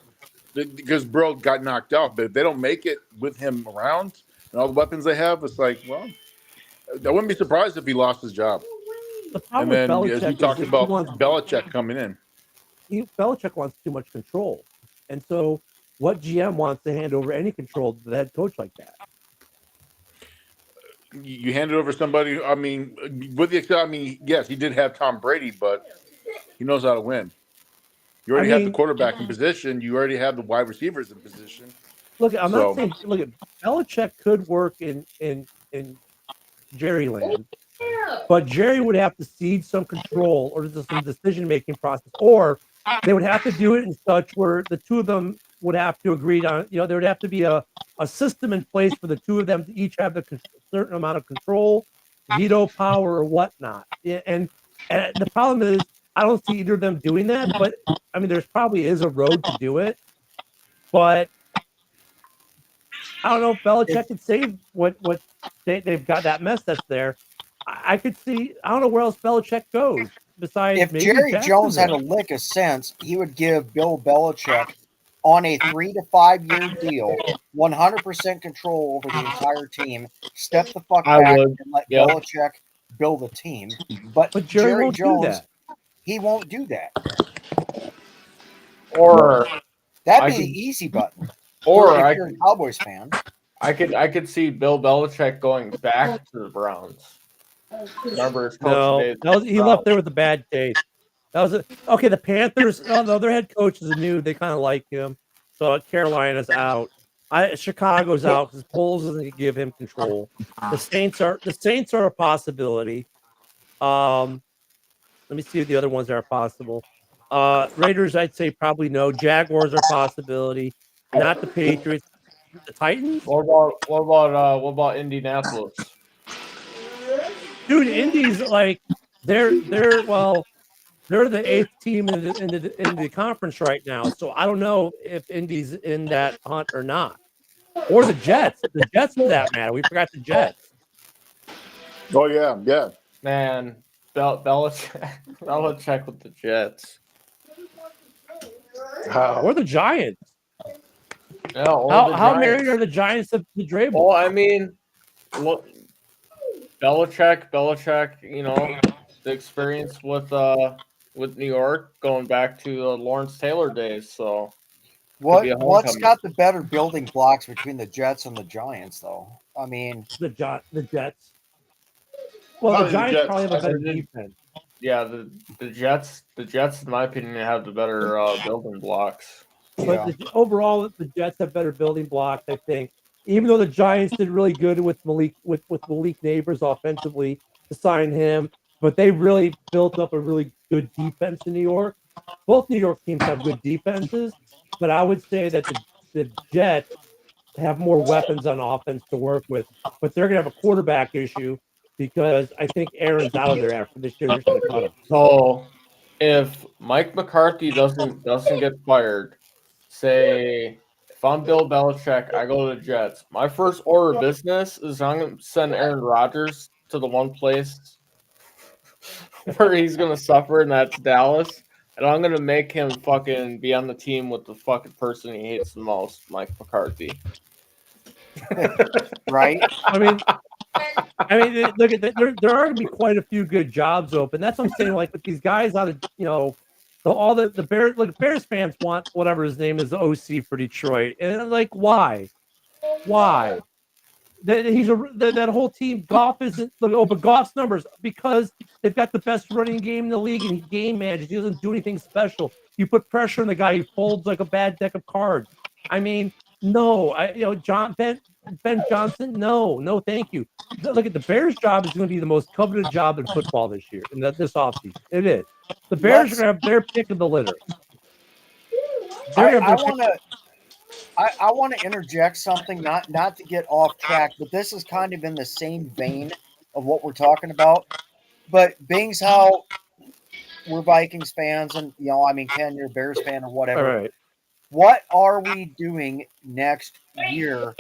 because Burrow got knocked out. But if they don't make it with him around and all the weapons they have, it's like, well, I wouldn't be surprised if he lost his job. And then, as we talked about Belichick coming in, Belichick wants too much control, and so what GM wants to hand over any control to the head coach like that? You hand it over to somebody. I mean, yes, he did have Tom Brady, but he knows how to win. You already have the quarterback in position. You already have the wide receivers in position. Look, I'm not saying. Look, Belichick could work in Jerry land. But Jerry would have to cede some control or some decision-making process, or they would have to do it in such where the two of them would have to agree on, there would have to be a system in place for the two of them to each have a certain amount of control, veto power, or whatnot. And the problem is, I don't see either of them doing that, but I mean, there's probably is a road to do it, but I don't know if Belichick could save what they've got, that mess that's there. I could see. I don't know where else Belichick goes besides. If Jerry Jones had a lick of sense, he would give Bill Belichick on a 3 to 5 year deal 100% control over the entire team. Step the fuck back and let Belichick build a team. But Jerry Jones, he won't do that. Or that'd be the easy button. Or if you're a Cowboys fan, I could see Bill Belichick going back to the Browns. Remember his coach he left there with a bad taste. That was okay. The Panthers, their head coach is new. They kind of like him. So Carolina's out. Chicago's out because Poles doesn't give him control. The Saints are a possibility. Let me see if the other ones are possible. Raiders, I'd say probably no. Jaguars are a possibility. Not the Patriots. The Titans? What about Indianapolis? Dude, Indy's like they're the eighth team in the conference right now. So I don't know if Indy's in that hunt or not. Or the Jets. The Jets for that matter. We forgot the Jets. Oh yeah. Man, Belichick with the Jets. Or the Giants. Yeah, or the How Giants. married are the Giants to Drabble? Well, I mean, look, Belichick, the experience with New York going back to the Lawrence Taylor days. So could be a What's homecoming. got the better building blocks between the Jets and the Giants, though? I mean, The Jets. Well, Probably the the Giants Jets. probably have a better I mean, defense. Yeah, the Jets, in my opinion, have the better building blocks. But overall, the Jets have better building blocks, I think. Even though the Giants did really good with Malik Neighbors offensively to sign him, but they really built up a really good defense in New York. Both New York teams have good defenses, but I would say that the Jets have more weapons on offense to work with. But they're going to have a quarterback issue because I think Aaron's out of there after this year. They're just going to cut him. So if Mike McCarthy doesn't get fired, say if I'm Bill Belichick, I go to the Jets. My first order of business is I'm going to send Aaron Rodgers to the one place where he's going to suffer, and that's Dallas. And I'm going to make him fucking be on the team with the fucking person he hates the most, Mike McCarthy. right? I mean, look at that. There are going to be quite a few good jobs open. That's what I'm saying. Like with these guys out of all the Bears. Look, Bears fans want whatever his name is, the OC for Detroit, and like why? That whole team. Goff isn't. But Goff's numbers because they've got the best running game in the league, and he game manages. He doesn't do anything special. You put pressure on the guy, he folds like a bad deck of cards. I mean, no, Ben Johnson, no, thank you. Look at the Bears' job is going to be the most coveted job in football this year, this offseason. It is. The Bears are going to have their pick of the litter. I want to interject something, not to get off track, but this is kind of in the same vein of what we're talking about. But being how we're Vikings fans, and Ken, you're a Bears fan or whatever. All right. What are we doing next year?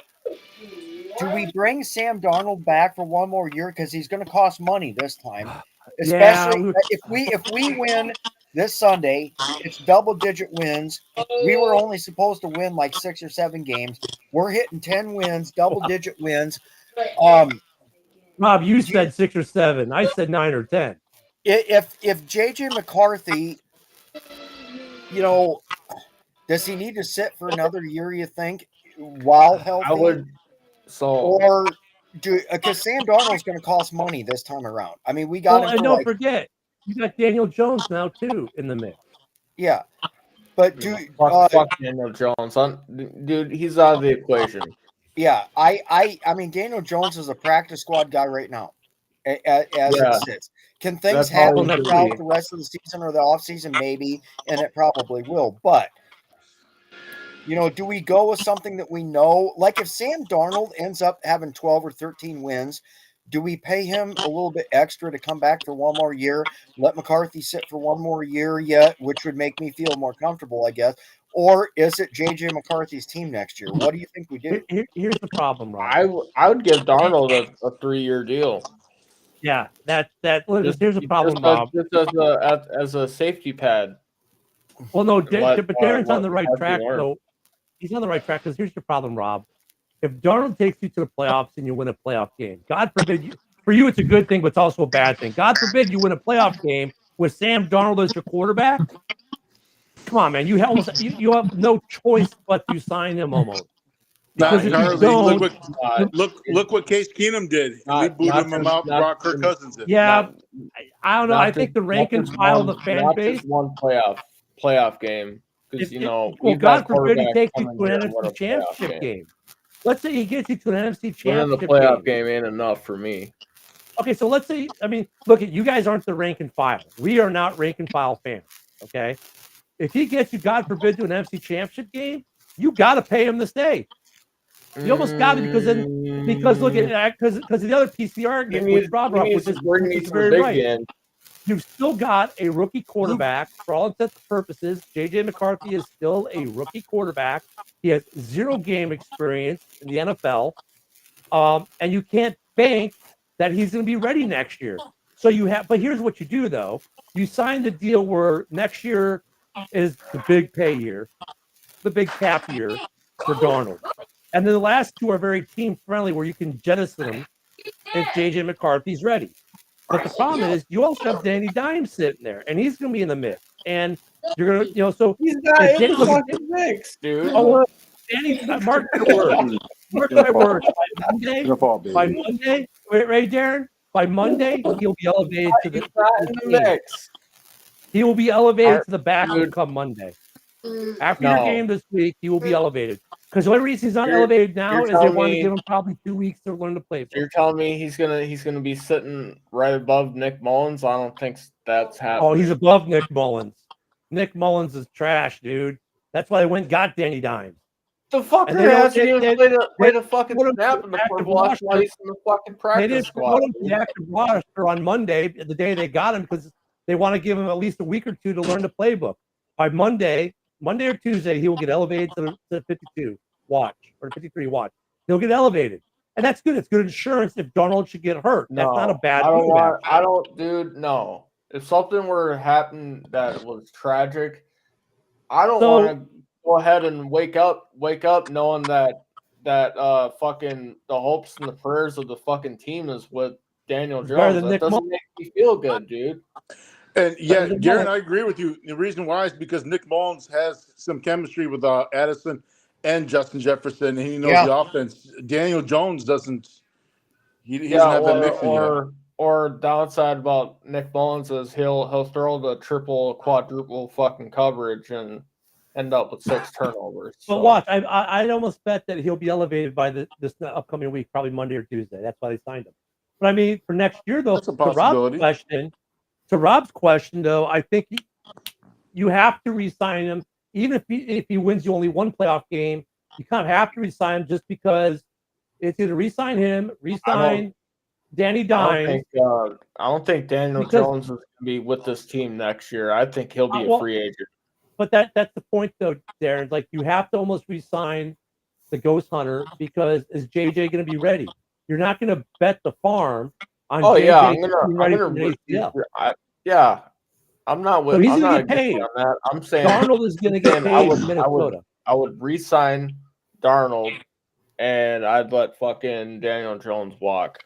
Do we bring Sam Darnold back for one more year because he's going to cost money this time? Especially if we win this Sunday, it's double-digit wins. We were only supposed to win like 6 or 7 games. We're hitting 10 wins, double-digit wins. Rob, you said 6 or 7. I said 9 or 10. If JJ McCarthy, does he need to sit for another year? You think while healthy? I would. Or because Sam Darnold's going to cost money this time around. I mean, we got him. And don't forget, you got Daniel Jones now too in the mix. Yeah, but fuck Daniel Jones, dude, he's out of the equation. Yeah, I mean, Daniel Jones is a practice squad guy right now, as it sits. Can things happen throughout the rest of the season or the offseason? Maybe, and it probably will. But do we go with something that we know? Like if Sam Darnold ends up having 12 or 13 wins, do we pay him a little bit extra to come back for one more year? Let McCarthy sit for one more year yet, which would make me feel more comfortable, I guess. Or is it JJ McCarthy's team next year? What do you think we do? Here's the problem, Rob. I would give Darnold a 3-year deal. Yeah, here's the problem, Rob. Just as a safety pad. Well, no, but Darren's on the right track, though. He's on the right track because here's your problem, Rob. If Darnold takes you to the playoffs and you win a playoff game, God forbid for you, it's a good thing, but it's also a bad thing. God forbid you win a playoff game with Sam Darnold as your quarterback. Come on, man. You have no choice but to sign him almost. Because look what Case Keenum did. We booed him out and brought Kirk Cousins in. Yeah, I don't know. I think the rank and file of the fan base. One playoff game. Because God forbid he takes you to an NFC championship game. Let's say he gets you to an NFC championship winning the playoff game ain't enough for me. Okay, so let's say, I mean, look, you guys aren't the rank and file. We are not rank and file fans. Okay, if he gets you, God forbid, to an NFC Championship game, you got to pay him to stay. You almost got to, because look at that, because the other PC argument, which Rob brought up, which is very right. Game. You've still got a rookie quarterback. For all intents and purposes, JJ McCarthy is still a rookie quarterback. He has 0 game experience in the NFL, and you can't bank that he's going to be ready next year. So you have, but here's what you do though: you sign the deal where next year is the big pay year, the big cap year for Darnold, and then the last 2 are very team friendly, where you can jettison them if JJ McCarthy's ready. But the problem is, you also have Danny Dimes sitting there, and he's going to be in the mix. And you're going to, so he's not in the fucking mix, dude. Oh, Danny, mark my words. Mark my words. By Monday, wait, right, Darren? By Monday, he'll be elevated to the mix. He will be elevated to the backup come Monday. After your game this week, he will be elevated. Because the only reason he's not elevated now is they want to give him probably 2 weeks to learn to play. You're telling me he's gonna be sitting right above Nick Mullins? I don't think that's happening. Oh, he's above Nick Mullins. Nick Mullins is trash, dude. That's why they went and got Danny Dimes. The fucker hasn't even played a fucking snap in the first last place in the fucking practice squad. They didn't put him the active roster on Monday, the day they got him, because they want to give him at least a week or 2 to learn the playbook. By Monday or Tuesday, he will get elevated to the 52 watch or 53 watch. He'll get elevated, and that's good. It's good insurance if Darnold should get hurt. That's not a bad. Dude. No, if something were to happen that was tragic, I don't want to go ahead and wake up knowing that fucking the hopes and the prayers of the fucking team is with Daniel Jones. That doesn't make me feel good, dude. And yeah, Darren, I agree with you. The reason why is because Nick Mullins has some chemistry with Addison and Justin Jefferson. And he knows the offense. Daniel Jones doesn't. He doesn't have that mix in yet. Or downside about Nick Mullins is he'll throw the triple, quadruple fucking coverage and end up with 6 turnovers. But watch, I'd almost bet that he'll be elevated by this upcoming week, probably Monday or Tuesday. That's why they signed him. But I mean, for next year though, that's a possibility. To Rob's question, though, I think you have to re-sign him, even if he wins you only 1 playoff game. You kind of have to re-sign him just because it's either re-sign him, re-sign Danny Dimes. I don't think Daniel Jones is going to be with this team next year. I think he'll be a free agent. But that's the point, though, Darren. Like, you have to almost re-sign the Ghost Hunter, because is JJ going to be ready? You're not going to bet the farm. I'm not with. So he's going to get paid on that. I'm saying Darnold is going to get paid in Minnesota. I would re-sign Darnold, and I'd let fucking Daniel Jones walk.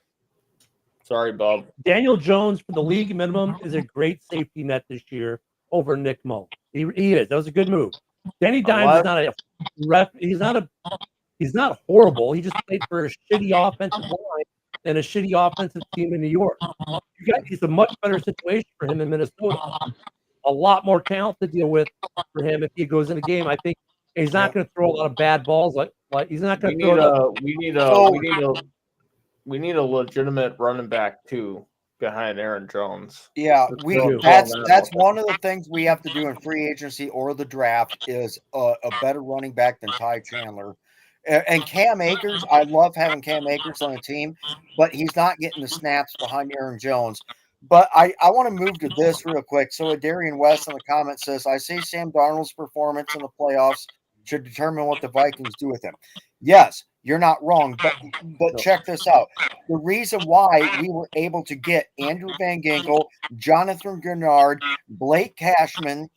Sorry, Bob. Daniel Jones for the league minimum is a great safety net this year over Nick Mullins. He is. That was a good move. Danny Dimes is not a ref. He's not horrible. He just played for a shitty offensive line and a shitty offensive team in New York. It's a much better situation for him in Minnesota. A lot more talent to deal with for him if he goes in a game. I think he's not going to throw a lot of bad balls. Like he's not going to throw. We need a legitimate running back too behind Aaron Jones. Yeah, that's one of the things we have to do in free agency or the draft is a better running back than Ty Chandler. And Cam Akers, I love having Cam Akers on the team, but he's not getting the snaps behind Aaron Jones. But I want to move to this real quick. So Darian West in the comments says, I say Sam Darnold's performance in the playoffs should determine what the Vikings do with him. Yes, you're not wrong, but check this out. The reason why we were able to get Andrew Van Ginkel, Jonathan Grenard, Blake Cashman,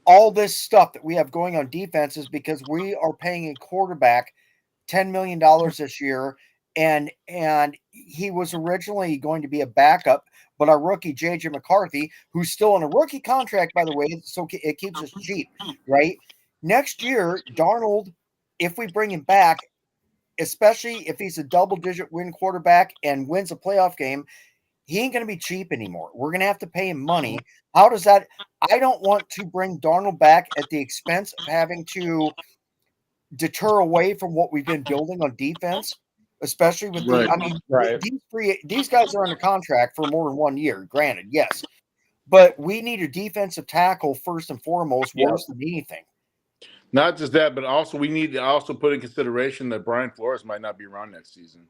all this stuff that we have going on defense is because we are paying a quarterback $10 million this year, and he was originally going to be a backup, but our rookie JJ McCarthy, who's still on a rookie contract, by the way, so it keeps us cheap, right? Next year, Darnold, if we bring him back, especially if he's a double-digit win quarterback and wins a playoff game, he ain't going to be cheap anymore. We're going to have to pay him money. How does that – I don't want to bring Darnold back at the expense of having to deter away from what we've been building on defense. especially with Right. I mean, Right. these guys are under contract for more than 1 year. Granted, yes, but we need a defensive tackle first and foremost, Yeah. worse than anything. Not just that, but also we need to also put in consideration that Brian Flores might not be around next season.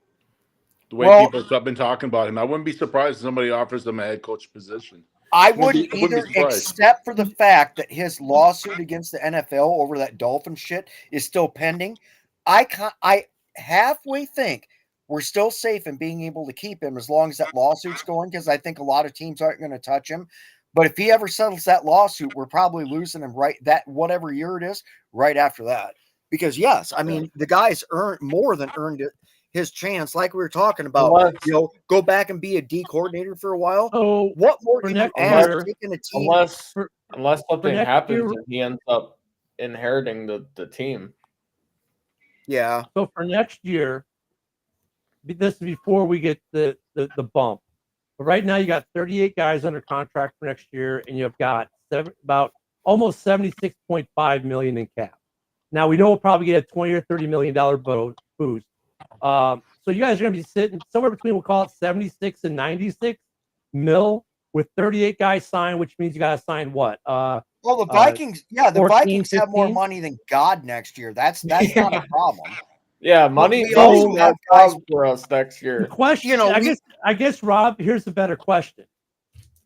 The way people have been talking about him, I wouldn't be surprised if somebody offers them a head coach position. I Wouldn't wouldn't be either, surprised. except for the fact that his lawsuit against the NFL over that Dolphin shit is still pending. I halfway think we're still safe in being able to keep him as long as that lawsuit's going, because I think a lot of teams aren't going to touch him. But if he ever settles that lawsuit, we're probably losing him right that whatever year it is, right after that. Because yes, I mean the guy's earned more than earned it. His chance, like we were talking about, go back and be a D coordinator for a while. So What more for can you next ask year, taking a team? Unless something next happens year- and he ends up inheriting the team. Yeah. So for next year, this is before we get the bump. But right now, you got 38 guys under contract for next year, and you've got about almost $76.5 million in cap. Now we know we'll probably get a $20 or $30 million boost. So you guys are going to be sitting somewhere between, we'll call it 76 and 96 mil with 38 guys signed, which means you got to sign what? Well, the Vikings, the 14, Vikings have more 15? money than God next year. That's not a problem. Yeah, money we also money's have not guys- problem for us next The year. question, I guess, Rob, here's the better question.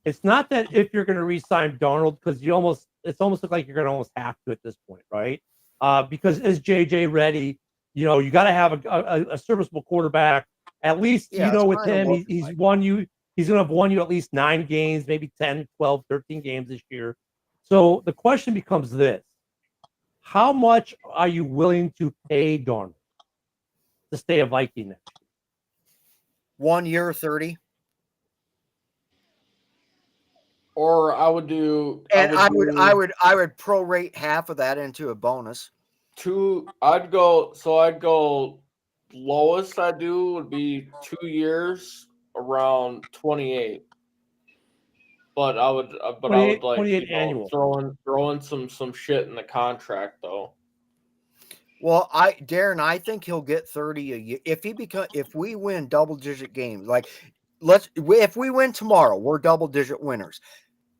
It's not that if you're going to re-sign Darnold, because it's almost look like you're going to almost have to at this point, right? Because is JJ ready? You got to have a serviceable quarterback. At least, with him, he's going to have won you at least 9 games, maybe 10, 12, 13 games this year. So the question becomes this: how much are you willing to pay Darnold to stay a Viking next year? 1 year, 30. Or I would do, And I would prorate half of that into a bonus. I'd go lowest I do would be 2 years around 28. But I would like 28 annual. throw in some shit in the contract though. Well, Darren, I think he'll get 30 a year if we win double-digit games. Like, if we win tomorrow, we're double-digit winners.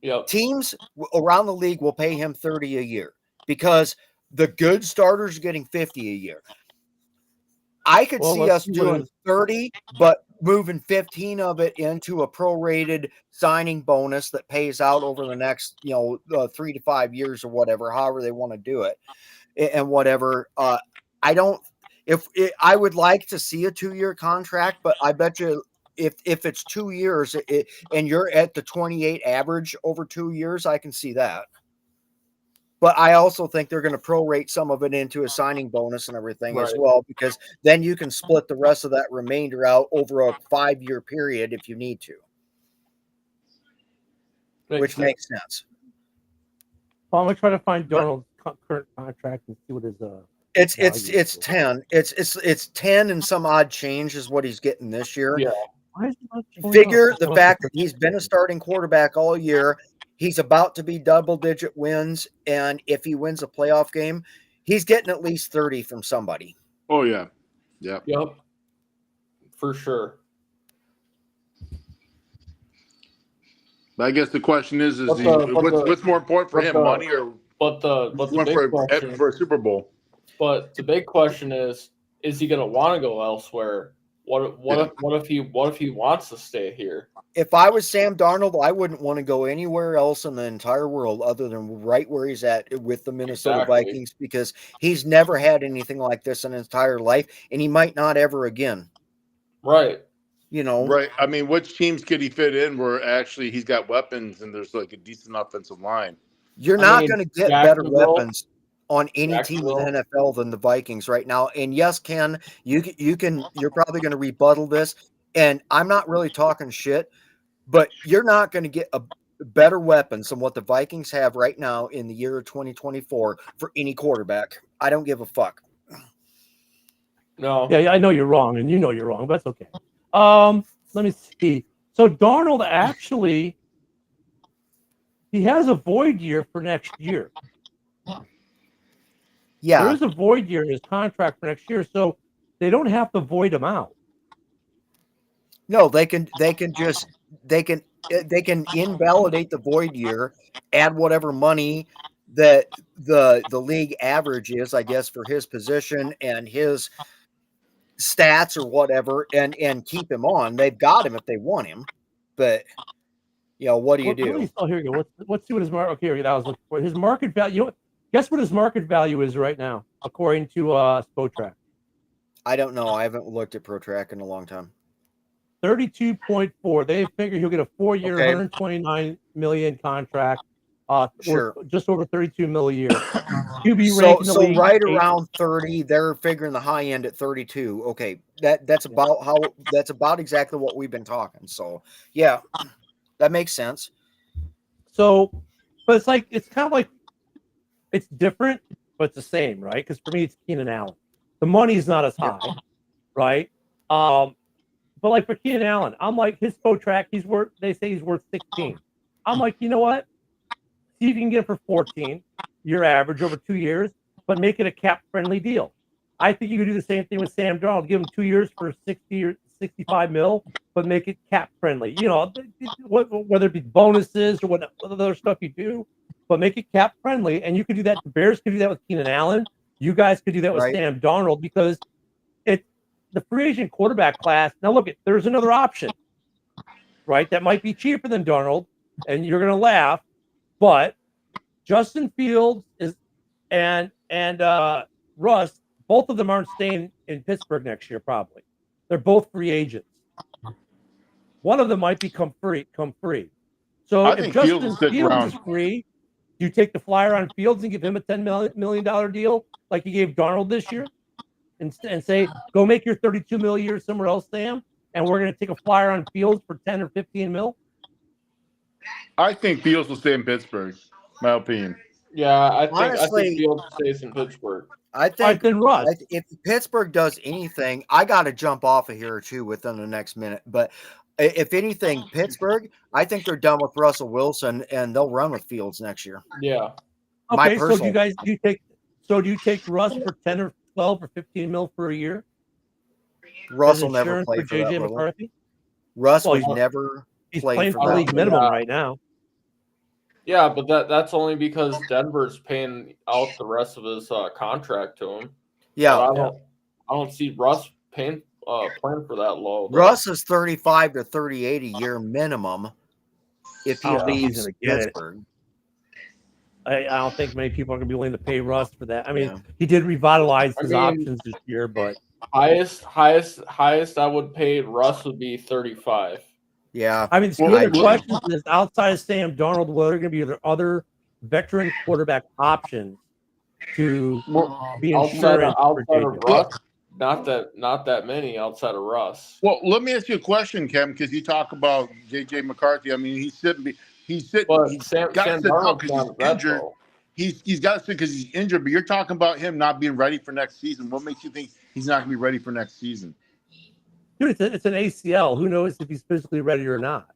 Yep. Teams around the league will pay him 30 a year because the good starters are getting 50 a year. I could see us doing 30, but moving 15 of it into a prorated signing bonus that pays out over the next, 3 to 5 years or whatever, however they want to do it, and whatever. I would like to see a 2-year contract, but I bet you if it's 2 years and you're at the 28 average over 2 years, I can see that. But I also think they're going to prorate some of it into a signing bonus and everything as well, because then you can split the rest of that remainder out over a 5-year period if you need to, which makes sense. Well, I'm going to try to find Darnold's current contract and see what his It's 10. It's 10 and some odd change is what he's getting this year. Yeah. Figure the fact that he's been a starting quarterback all year. He's about to be double-digit wins, and if he wins a playoff game, he's getting at least 30 from somebody. Oh, yeah. Yeah. Yep. For sure. But I guess the question is what's more important for him, money or but the big question for a Super Bowl? But the big question is he going to want to go elsewhere? What if he wants to stay here? If I was Sam Darnold, I wouldn't want to go anywhere else in the entire world other than right where he's at with the Minnesota Vikings, because he's never had anything like this in his entire life, and he might not ever again. Right. Right. I mean, which teams could he fit in where actually he's got weapons and there's like a decent offensive line? You're not going to get better weapons on any team in the NFL than the Vikings right now. And yes, Ken, you're probably going to rebuttal this, and I'm not really talking shit, but you're not going to get a better weapons than what the Vikings have right now in the year of 2024 for any quarterback. I don't give a fuck. No. Yeah, I know you're wrong, and you know you're wrong, but that's okay. Let me see. So Darnold actually, he has a void year for next year. Yeah. There is a void year in his contract for next year. So They don't have to void him out. No, they can invalidate the void year, add whatever money that the league average is, I guess, for his position and his stats or whatever, and keep him on. They've got him if they want him, but what do you do? Oh, here we go. Let's see what his market. Okay, here, that was looking for his market value. Guess what his market value is right now, according to Spotrac. I don't know. I haven't looked at ProTrack in a long time. 32.4. They figure he'll get a 4-year, $129 million contract. Sure. Just over 32 million a year. QB So, league, right around 30, they're figuring the high end at 32. Okay, that's about exactly what we've been talking. So yeah, that makes sense. So, but it's kind of like it's different, but it's the same, right? Because for me, it's Keenan Allen. The money's not as high, right? But like for Keenan Allen, I'm like his Spotrac, they say he's worth 16. I'm like, you know what? See if you can get it for 14, your average over 2 years, but make it a cap-friendly deal. I think you could do the same thing with Sam Darnold. Give him 2 years for 60 or 65 mil, but make it cap-friendly. Whether it be bonuses or what other stuff you do, but make it cap-friendly. And you could do that. The Bears could do that with Keenan Allen. You guys could do that with Sam Darnold because it's the free agent quarterback class. Now, look, there's another option, right? That might be cheaper than Darnold, and you're going to laugh. But Justin Fields and Russ, both of them aren't staying in Pittsburgh next year. Probably, they're both free agents. One of them might become free. So if Justin Fields is free, do you take the flyer on Fields and give him a $10 million deal like you gave Darnold this year, and say go make your 32 million a year somewhere else, Sam, and we're going to take a flyer on Fields for 10 or 15 mil? I think Fields will stay in Pittsburgh. My opinion. Yeah, I Honestly, think Fields stays in Pittsburgh. I think Russ. If Pittsburgh does anything, I got to jump off of here too within the next minute. But if anything, Pittsburgh, I think they're done with Russell Wilson and they'll run with Fields next year. Yeah. Okay, so do you take Russ for 10 or 12 or 15 mil for a year? Russ will never play for JJ that McCarthy. Russ would never. He's playing for league minimum right now. Yeah, but that's only because Denver's paying out the rest of his contract to him. Yeah, I don't see Russ playing for that low. Russ is 35 to 38 a year minimum if he leaves Pittsburgh. I don't think many people are going to be willing to pay Russ for that. I mean, he did revitalize his options this year, but highest I would pay Russ would be 35. Yeah. I mean, the other question is outside of Sam Darnold, what are going to be the other veteran quarterback options to be outside of Russ? Not that many outside of Russ. Well, let me ask you a question, Kevin, because you talk about JJ McCarthy. I mean, he's sitting. But he's Sam got to sit out because he's injured. Though. He's got to sit because he's injured. But you're talking about him not being ready for next season. What makes you think he's not going to be ready for next season? Dude, it's an ACL. Who knows if he's physically ready or not?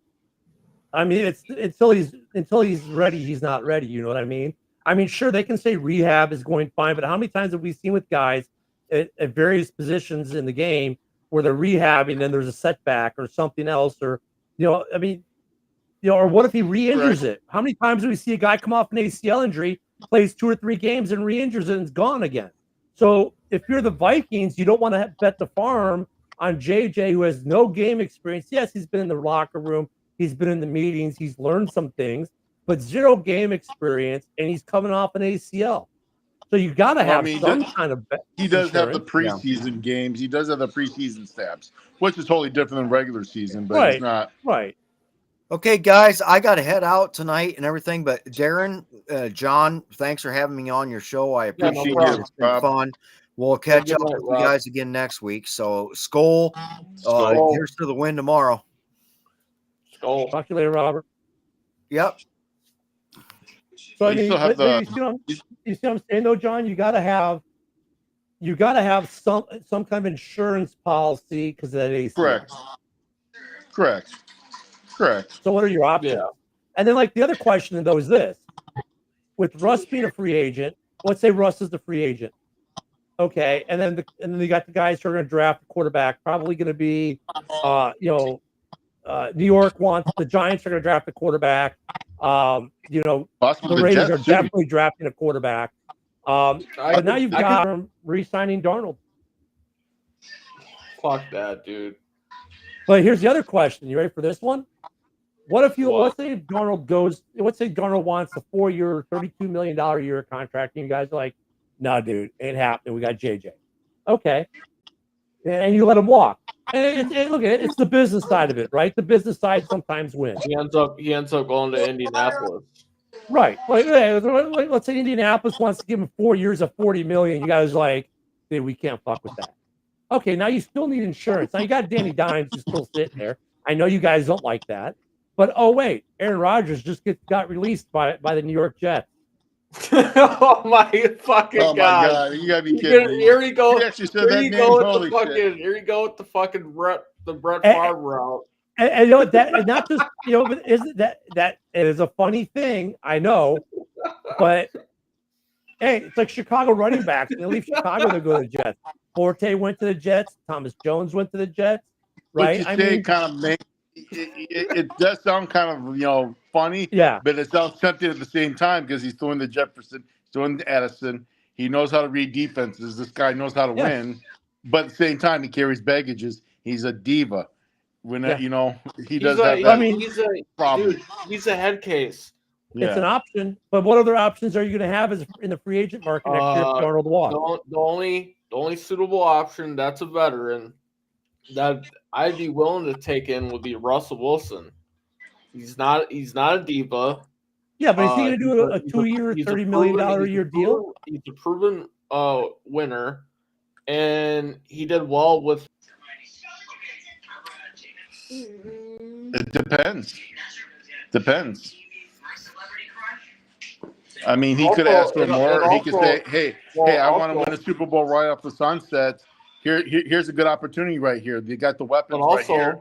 I mean, it's until he's ready, he's not ready. You know what I mean? I mean, sure, they can say rehab is going fine, but how many times have we seen with guys at various positions in the game where they're rehabbing, then there's a setback or something else, or or what if he re-injures it? How many times do we see a guy come off an ACL injury, plays 2 or 3 games, and re-injures it and is gone again? So if you're the Vikings, you don't want to bet the farm on JJ, who has no game experience. Yes, he's been in the locker room, he's been in the meetings, he's learned some things, but 0 game experience, and he's coming off an ACL. So you got to have some kind of bet. He does have the preseason games. He does have the preseason stabs, which is totally different than regular season, but it's not. Right. Okay, guys, I got to head out tonight and everything, but Darren, John, thanks for having me on your show. I appreciate it. It's been fun. We'll catch up with you guys again next week. So, Skol. Here's to the win tomorrow. Skol. Talk to you later, Robert. Yep. So I mean, you see what I'm saying, though, John? You gotta have some kind of insurance policy because of that ACL. Correct. So what are your options? Yeah. And then, like, the other question though is this: with Russ being a free agent, let's say Russ is the free agent. Okay, and then you got the guys who are going to draft a quarterback. Probably going to be, New York wants the Giants are going to draft a quarterback. The Possibly the Raiders are Jets, too. definitely drafting a quarterback. But now you've got them re-signing Darnold. Fuck that, dude. But here's the other question. You ready for this one? Let's say Darnold wants a 4-year, $32 million a year contract, and you guys are like, no, dude, ain't happening. We got JJ. Okay. And you let him walk. And look, it's the business side of it, right? The business side sometimes wins. He ends up going to Indianapolis. Right. Let's say Indianapolis wants to give him 4 years of $40 million. You guys are like, dude, we can't fuck with that. Okay, now you still need insurance. Now you got Danny Dimes who's still sitting there. I know you guys don't like that. But oh wait, Aaron Rodgers just got released by the New York Jets. Oh my fucking god! Oh my god! You gotta be kidding me. Here you go. You actually said that name. Holy shit! Here you go with the fucking Brett Favre route. And you know that not just but isn't that it is a funny thing, I know, but hey, it's like Chicago running backs. They leave Chicago, they go to the Jets. Forte went to the Jets. Thomas Jones went to the Jets. Right? It does sound kind of funny. Yeah. But it sounds tempting at the same time because he's throwing the Jefferson, throwing the Addison. He knows how to read defenses. This guy knows how to win. But at the same time, he carries baggages. He's a diva. When he does have that problem. Dude, he's a head case. Yeah. It's an option, but what other options are you going to have in the free agent market next year if Darnold walks? The only suitable option that's a veteran that I'd be willing to take in would be Russell Wilson. He's not a diva. Yeah, but is he going to do a 2-year, $30 million a year deal? He's a proven winner, and he did well with. It depends. I mean, he could ask for more. He could say, "Hey, I want to win a Super Bowl right off the sunset. Here's a good opportunity right here. You got the weapons right here."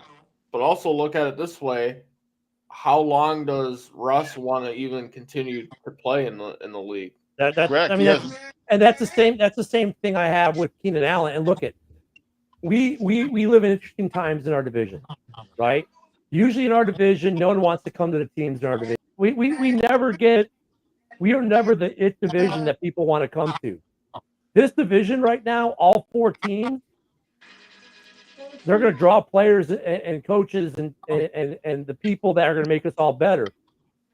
But also look at it this way: how long does Russ want to even continue to play in the league? That's correct. I mean, that's the same thing I have with Keenan Allen. And look at, we live in interesting times in our division, right? Usually in our division, no one wants to come to the teams in our division. We are never the it division that people want to come to. This division right now, all 4 teams, they're going to draw players and coaches and the people that are going to make us all better.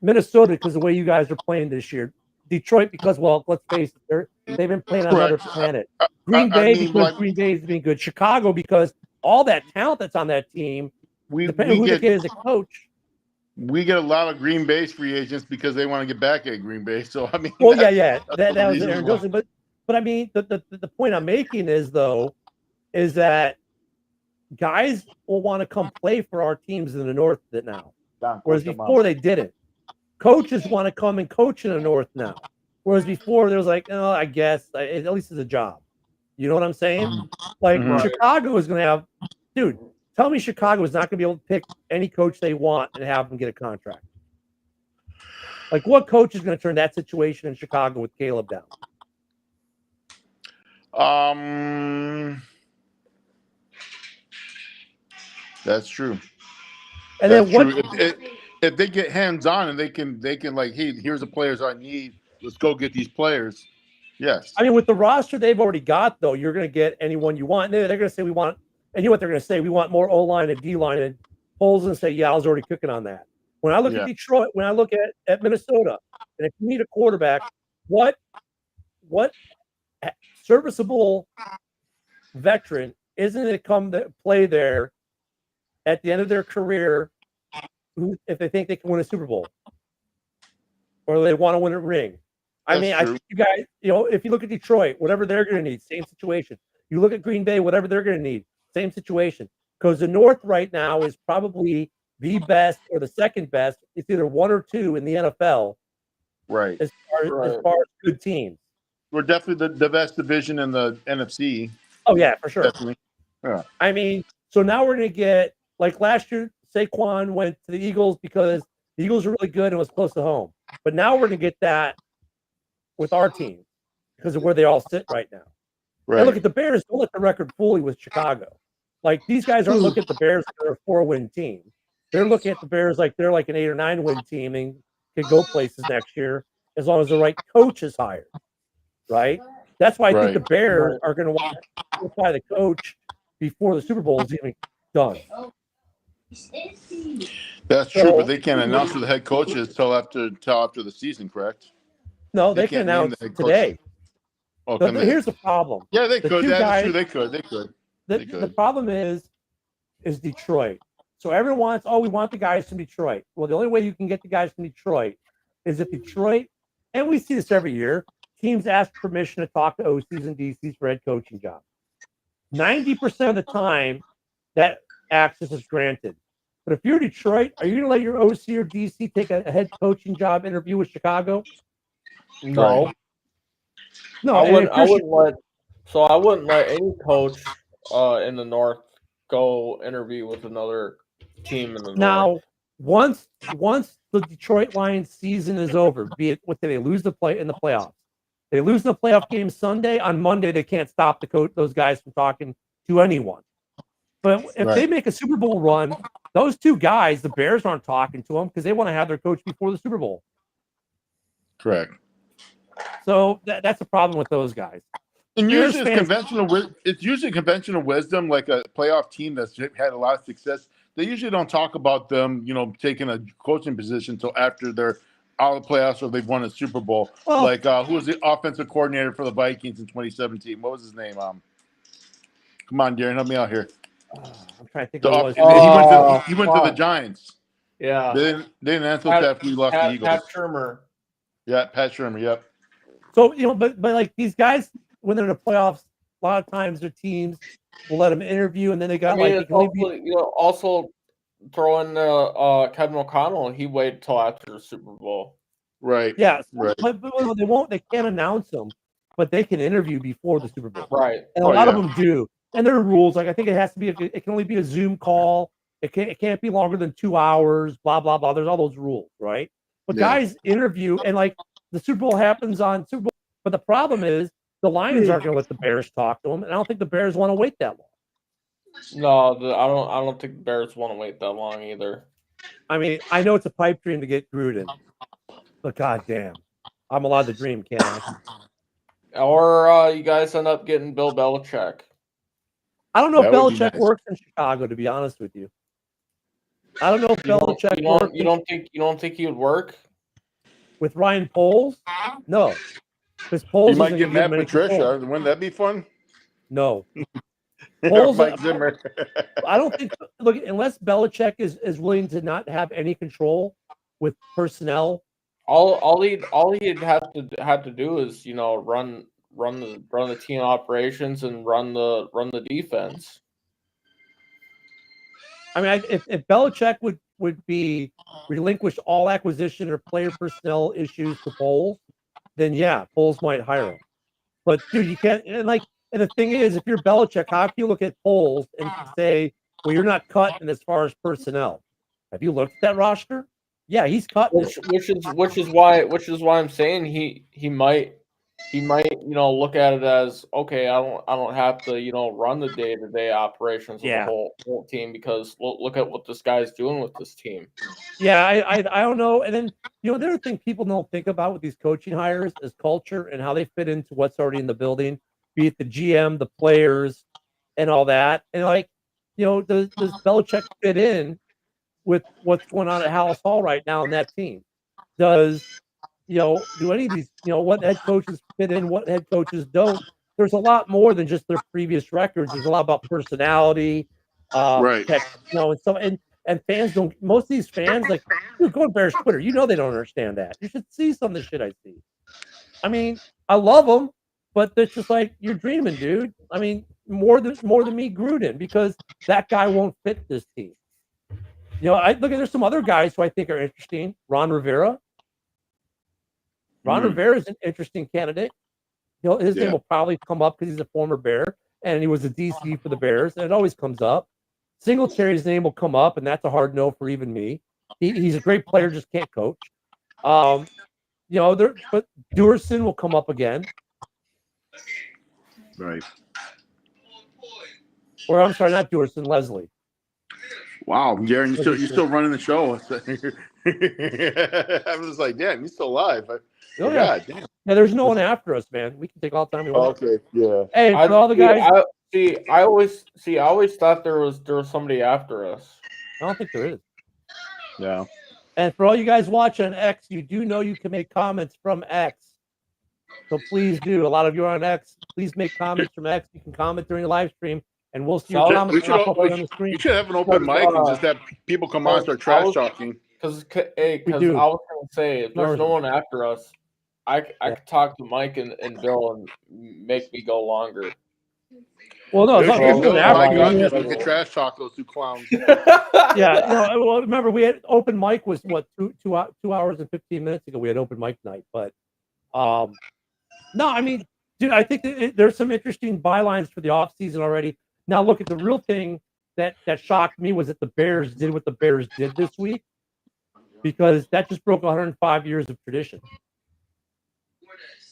Minnesota, because of the way you guys are playing this year. Detroit, because, well, let's face it, they've been playing on another planet. Green Bay, because Green Bay has been good. Chicago, because all that talent that's on that team, depending on who they get as a coach. We get a lot of Green Bay free agents because they want to get back at Green Bay. So, I mean. Well, that was Aaron Johnson. But I mean, the point I'm making is that guys will want to come play for our teams in the North now, whereas before they didn't. Coaches want to come and coach in the North now, whereas before there was like, oh, I guess at least it's a job. You know what I'm saying? Like Chicago is going to have, dude. Tell me Chicago is not going to be able to pick any coach they want and have them get a contract. Like, what coach is going to turn that situation in Chicago with Caleb down? That's true. And that's then true. If they get hands on and they can like, hey, here's the players I need. Let's go get these players. Yes. I mean, with the roster they've already got, though, you're going to get anyone you want. They're going to say we want. And you know what they're going to say? We want more O-line and D-line. And Poles and say, yeah, I was already cooking on that. When I look at Detroit, when I look at Minnesota, and if you need a quarterback, what serviceable veteran isn't it come to play there at the end of their career if they think they can win a Super Bowl or they want to win a ring? I think you guys, if you look at Detroit, whatever they're going to need, same situation. You look at Green Bay, whatever they're going to need, same situation. Because the North right now is probably the best or the second best. It's either 1 or 2 in the NFL. Right. As far as good teams. We're definitely the best division in the NFC. Oh, yeah, for sure. Definitely. Yeah. I mean, so now we're going to get, like last year, Saquon went to the Eagles because the Eagles were really good and was close to home. But now we're going to get that with our team because of where they all sit right now. And look at the Bears. Don't let the record fool you with Chicago. Like these guys aren't looking at the Bears like they're a 4-win team. They're looking at the Bears like they're like an 8 or 9-win team and could go places next year as long as the right coach is hired. Right? That's why I think the Bears are going to want to qualify the coach before the Super Bowl is even done. That's true, but they can't announce who the head coach is till after the season, correct? No, they can announce today. Oh, here's the problem. Yeah, they The could. two That's guys- true. They could. The problem is Detroit. So everyone wants, we want the guys from Detroit. Well, the only way you can get the guys from Detroit is if Detroit, and we see this every year, teams ask permission to talk to OCs and DCs for head coaching jobs. 90% of the time, that access is granted. But if you're Detroit, are you going to let your OC or DC take a head coaching job interview with Chicago? No. Right. No, I wouldn't let any coach in the North go interview with another team in the North. Now, once the Detroit Lions season is over, be it what they lose the play in the playoffs, they lose the playoff game Sunday. On Monday, they can't stop those guys from talking to anyone. But if they make a Super Bowl run, those two guys, the Bears aren't talking to them because they want to have their coach before the Super Bowl. Correct. So that's the problem with those guys. And usually it's usually conventional wisdom, like a playoff team that's had a lot of success. They usually don't talk about them, taking a coaching position until after they're out of the playoffs or they've won a Super Bowl. Well, like who was the offensive coordinator for the Vikings in 2017? What was his name? Come on, Darren, help me out here. I'm trying to think of what it was. He went to the Giants. Yeah. They didn't answer after we lost the Eagles. Pat Shurmur. Yeah, Pat Shurmur. Yep. So but like these guys, when they're in the playoffs, a lot of times their teams will let them interview, and then they got also throw in Kevin O'Connell. He waited till after the Super Bowl. Right. Yeah. Right. But they won't. They can't announce them, but they can interview before the Super Bowl. Right. And a lot of them do. And there are rules. Like I think it has to be. It can only be a Zoom call. It can't be longer than 2 hours. Blah blah blah. There's all those rules, right? But guys interview, and like the Super Bowl happens on Super Bowl. But the problem is the Lions aren't going to let the Bears talk to them, and I don't think the Bears want to wait that long. No, I don't think the Bears want to wait that long either. I mean, I know it's a pipe dream to get Gruden, but goddamn, I'm allowed to dream, can't I? Or you guys end up getting Bill Belichick. I don't know if Belichick works in Chicago, to be honest with you. I don't know if Belichick works. You don't think he would work with Ryan Poles? No, because Poles might get Matt Patricia. Wouldn't that be fun? No. Poles, Mike Zimmer. I don't think. Look, unless Belichick is willing to not have any control with personnel. All he'd have to do is run the team operations and run the defense. I mean, if Belichick would be relinquish all acquisition or player personnel issues to Poles, then yeah, Poles might hire him. But dude, you can't. And the thing is, if you're Belichick, how can you look at Poles and say, well, you're not cutting as far as personnel? Have you looked at that roster? Yeah, he's cut. Which is why I'm saying he might look at it as, okay, I don't have to run the day-to-day operations of the whole team, because look at what this guy's doing with this team. Yeah, I don't know. And then the other thing people don't think about with these coaching hires is culture and how they fit into what's already in the building, be it the GM, the players, and all that. And does Belichick fit in with what's going on at Hallis Hall right now in that team? Does do any of these, what head coaches fit in, what head coaches don't? There's a lot more than just their previous records. There's a lot about personality, right? And so and fans don't. Most of these fans, like, go on Bears Twitter, they don't understand that. You should see some of the shit I see. I mean, I love them, but it's just like, you're dreaming, dude. I mean, more than me, Gruden, because that guy won't fit this team. I look at, there's some other guys who I think are interesting. Ron Rivera. Ron Rivera is an interesting candidate. His name will probably come up because he's a former Bear and he was a DC for the Bears, and it always comes up. Singletary's name will come up, and that's a hard no for even me. He's a great player, just can't coach. But Durson will come up again. Right. Or I'm sorry, not Jurison, Leslie. Wow, Darren, you're still running the show. I was just like, damn, you're still alive. Oh yeah. God damn. Yeah, there's no one after us, man. We can take all the time we want. Okay, yeah. Hey, for all the guys, I always thought there was somebody after us. I don't think there is. Yeah. And for all you guys watching on X, you do know you can make comments from X. So please do. A lot of you are on X. Please make comments from X. You can comment during the live stream, and we'll see your comments pop up on the screen. We should have an open mic and just have people come on and start trash talking. Because I was going to say, if there's no one after us, I could talk to Mike and Bill and make me go longer. Well, no, it's not just we could trash talk those two clowns. Yeah, well, remember we had open mic was what 2 hours and 15 minutes ago. We had open mic night, but no, I mean, dude, I think there's some interesting bylines for the off season already. Now, look at the real thing that shocked me was that the Bears did what the Bears did this week, because that just broke 105 years of tradition.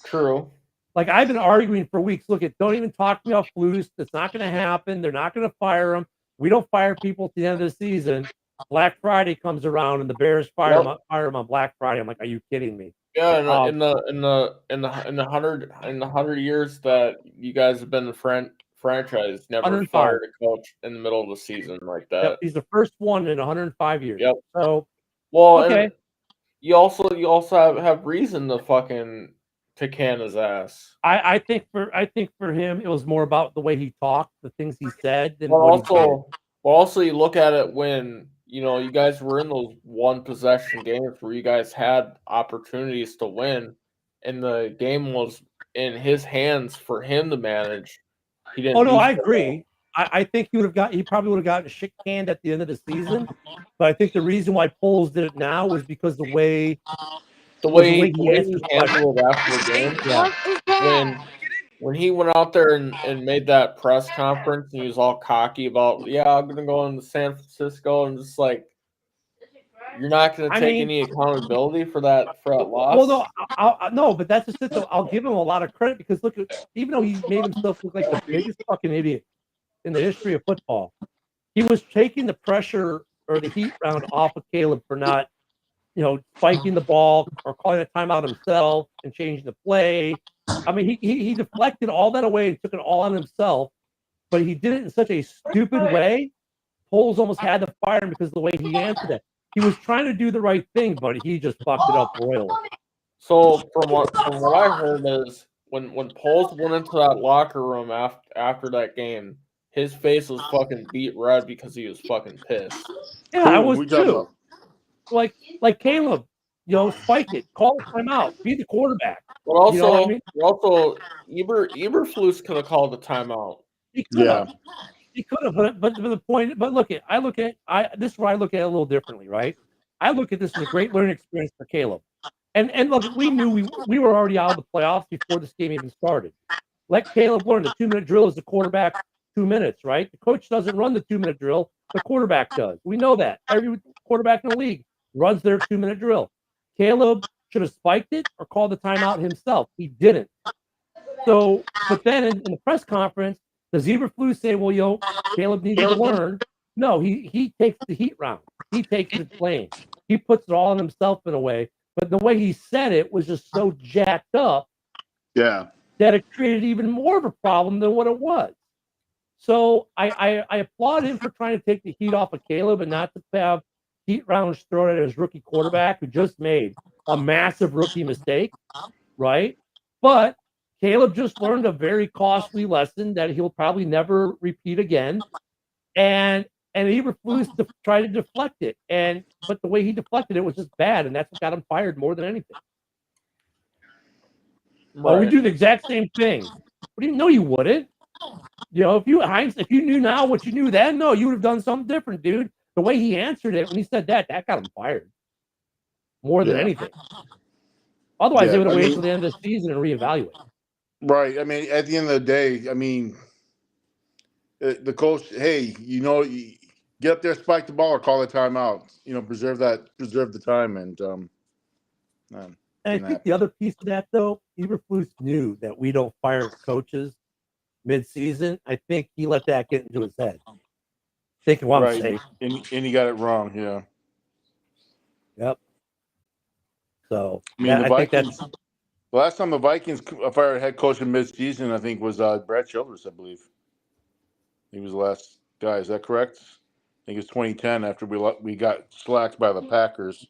True. Like, I've been arguing for weeks. Look, don't even talk me off loose. It's not going to happen. They're not going to fire him. We don't fire people at the end of the season. Black Friday comes around and the Bears fire him on Black Friday. I'm like, are you kidding me? Yeah, in the 100 years that you guys have been the franchise, never fired a coach in the middle of the season like that. Yep, he's the first one in 105 years. Yep. So, well, okay. And you also have reason to fucking to can his ass. I think for him it was more about the way he talked, the things he said, than also you look at it when you guys were in those one possession games where you guys had opportunities to win, and the game was in his hands for him to manage. He didn't. Oh no, I agree. I think he probably would have gotten shit canned at the end of the season, but I think the reason why Poles did it now was because the way he handled it after the game. When he went out there and made that press conference and he was all cocky about, I'm gonna go into San Francisco, and just like, you're not gonna take any accountability for that loss. Well, no, but that's just it. Though I'll give him a lot of credit, because look, even though he made himself look like the biggest fucking idiot in the history of football, he was taking the pressure or the heat round off of Caleb for not, spiking the ball or calling a timeout himself and changing the play. I mean, he deflected all that away and took it all on himself, but he did it in such a stupid way. Poles almost had to fire him because of the way he answered it. He was trying to do the right thing, but he just fucked it up royally. So from what I heard is when Poles went into that locker room after that game, his face was fucking beat red because he was fucking pissed. Yeah, I was too. Like Caleb, spike it, call a timeout, be the quarterback. But also, Eberflus could have called the timeout. He could have. He could have, but the point. But this is where I look at it a little differently, right? I look at this as a great learning experience for Caleb. And look, we knew we were already out of the playoffs before this game even started. Let Caleb learn the 2-minute drill is the quarterback 2 minutes, right? The coach doesn't run the 2-minute drill. The quarterback does. We know that. Every quarterback in the league runs their 2-minute drill. Caleb should have spiked it or called the timeout himself. He didn't. So, but then in the press conference, does Eberflus say, well, Caleb needs to learn? No, he takes the heat round. He takes the blame. He puts it all on himself in a way. But the way he said it was just so jacked up that it created even more of a problem than what it was. So I applaud him for trying to take the heat off of Caleb and not to have heat rounds thrown at his rookie quarterback who just made a massive rookie mistake, right? But Caleb just learned a very costly lesson that he'll probably never repeat again. And Eberflus tried to deflect it. But the way he deflected it was just bad, and that's what got him fired more than anything. Right. Well, we do the exact same thing. What do you know? You wouldn't. If you knew now what you knew then, no, you would have done something different, dude. The way he answered it when he said that got him fired more than anything. Otherwise, they would have waited till the end of the season and reevaluate. Right. I mean, at the end of the day, I mean, the coach, hey, get up there, spike the ball, or call a timeout. Preserve the time, and I think the other piece of that, though, Eberflus knew that we don't fire coaches mid-season. I think he let that get into his head. Thinking, well, I'm Right, safe. and he got it wrong. Yeah, Yep. So I mean I think that's The last time the Vikings fired a head coach in mid-season, I think, was Brad Childress. I believe he was the last guy. Is that correct? I think it's 2010 after we got slacked by the Packers,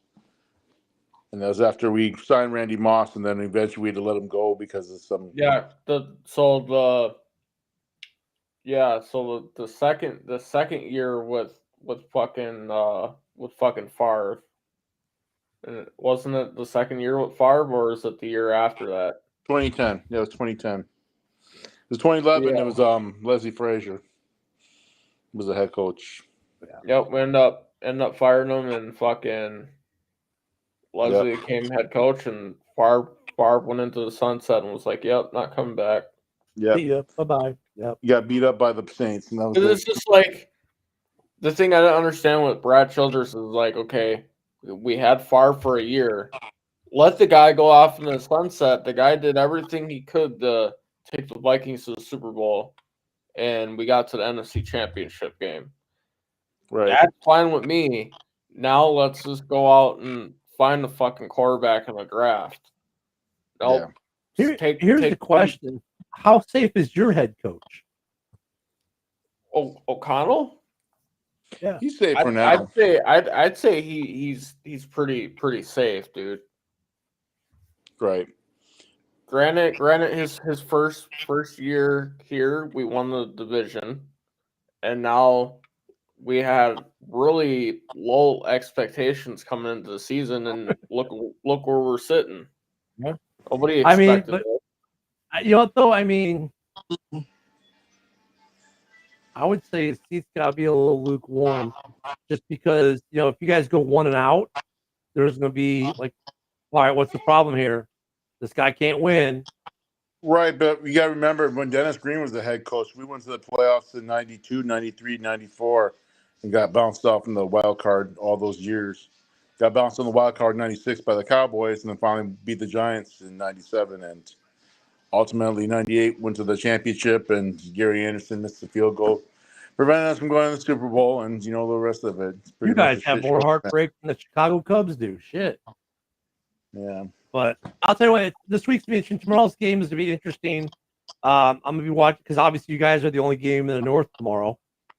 and that was after we signed Randy Moss, and then eventually we had to let him go because of some. So the second year with fucking Favre. And wasn't it the second year with Favre, or is it the year after that? 2010. Yeah, it was 2010. It was 2011. Yeah. It was Leslie Frazier was the head coach. Yep, we end up firing him, and fucking Leslie became head coach, and Favre went into the sunset and was like, "Yep, not coming back." see ya. Bye-bye. Yep. He got beat up by the Saints, and that was It's just like the thing I don't understand with Brad Childress is like, okay, we had Favre for a year. Let the guy go off in the sunset. The guy did everything he could to take the Vikings to the Super Bowl, and we got to the NFC Championship game. right. That's fine with me. Now let's just go out and find the fucking quarterback in the draft. Nope. Here's Take the question: how safe is your head coach? O'Connell? Yeah, He's safe for now. I'd say he's pretty safe, dude. Right. Granted, his first year here, we won the division, and now we had really low expectations coming into the season, and look where we're sitting. Yeah. Nobody I mean, expected it. you know what though? I mean, I would say his seat's got to be a little lukewarm, just because if you guys go 1 and out, there's going to be like, all right, what's the problem here? This guy can't win. Right, but you got to remember when Dennis Green was the head coach, we went to the playoffs in 92, 93, 94, and got bounced off in the wild card all those years. Got bounced on the wild card in 96 by the Cowboys, and then finally beat the Giants in 97. And ultimately, 98 went to the championship, and Gary Anderson missed the field goal, preventing us from going to the Super Bowl, and the rest of it. It's pretty You guys much a have shit more show. heartbreak than the Chicago Cubs do. Shit. Yeah. But I'll tell you what, this week's tomorrow's game is to be interesting. I'm gonna be watching because obviously you guys are the only game in the North tomorrow,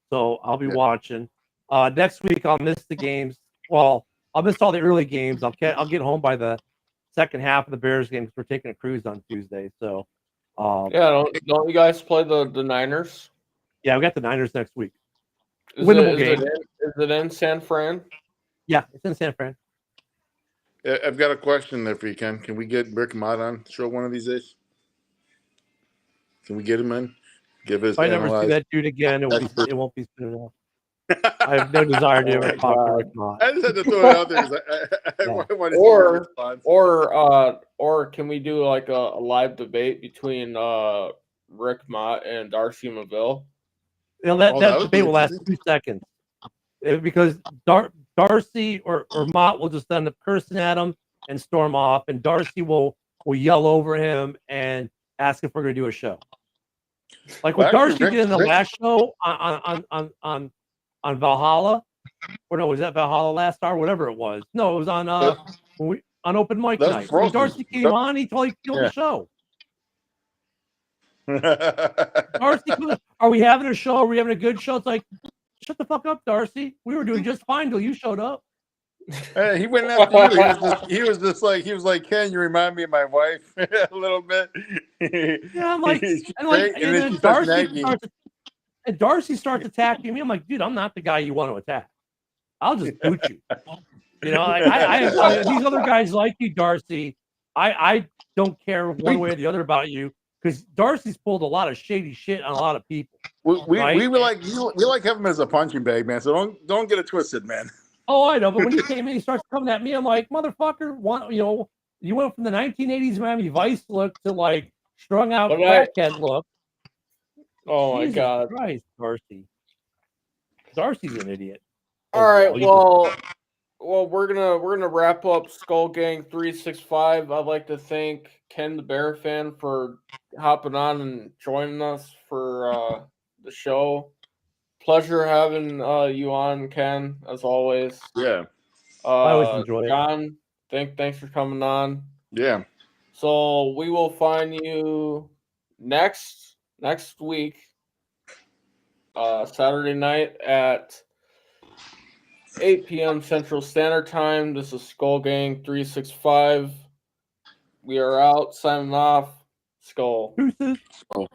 so I'll be watching. Next week I'll miss the games. Well, I'll miss all the early games. I'll get home by the second half of the Bears game because we're taking a cruise on Tuesday. So, Don't you guys play the Niners? yeah, we got the Niners next week. Is Winnable game. Is it in San Fran? Yeah, it's in San Fran. I've got a question there for you, Ken. Can we get Rick Mott on the show one of these days? Can we get him in? Give his If I never see that dude again, it won't be soon enough. I have no desire to ever talk to Rick Mott. I just had to throw it out there because I want to see your response. Or can we do like a live debate between Rick Mott and Darcy Maville? That debate will last 2 seconds because Darcy or Mott will just end up cursing at him and storm off, and Darcy will yell over him and ask if we're going to do a show. Like what Darcy did in the last show on Valhalla, or no, was that Valhalla Last Star? Whatever it was. No, it was on on open mic night. When Darcy came on, he totally killed the show. Darcy, are we having a show? Are we having a good show? It's like, shut the fuck up, Darcy. We were doing just fine till you showed up. He went after you. He was like, Ken, you remind me of my wife a little bit. Yeah, I'm like, and Darcy starts attacking me. I'm like, dude, I'm not the guy you want to attack. I'll just boot you. These other guys like you, Darcy. I don't care one way or the other about you because Darcy's pulled a lot of shady shit on a lot of people. We like him as a punching bag, man. So don't get it twisted, man. Oh, I know, but when he came in, he starts coming at me. I'm like, motherfucker, you went from the 1980s Miami Vice look to like strung out crackhead look. Oh Jesus my God, Christ, Darcy. Darcy's an idiot. All right, well, we're gonna wrap up Skol Gang 365. I'd like to thank Ken the Bear fan for hopping on and joining us for the show. Pleasure having you on, Ken, as always. Yeah. I always enjoy it. John, thanks for coming on. Yeah. So we will find you next week, Saturday night at 8 p.m. Central Standard Time. This is Skol Gang 365. We are out, signing off. Skol. Deuces. So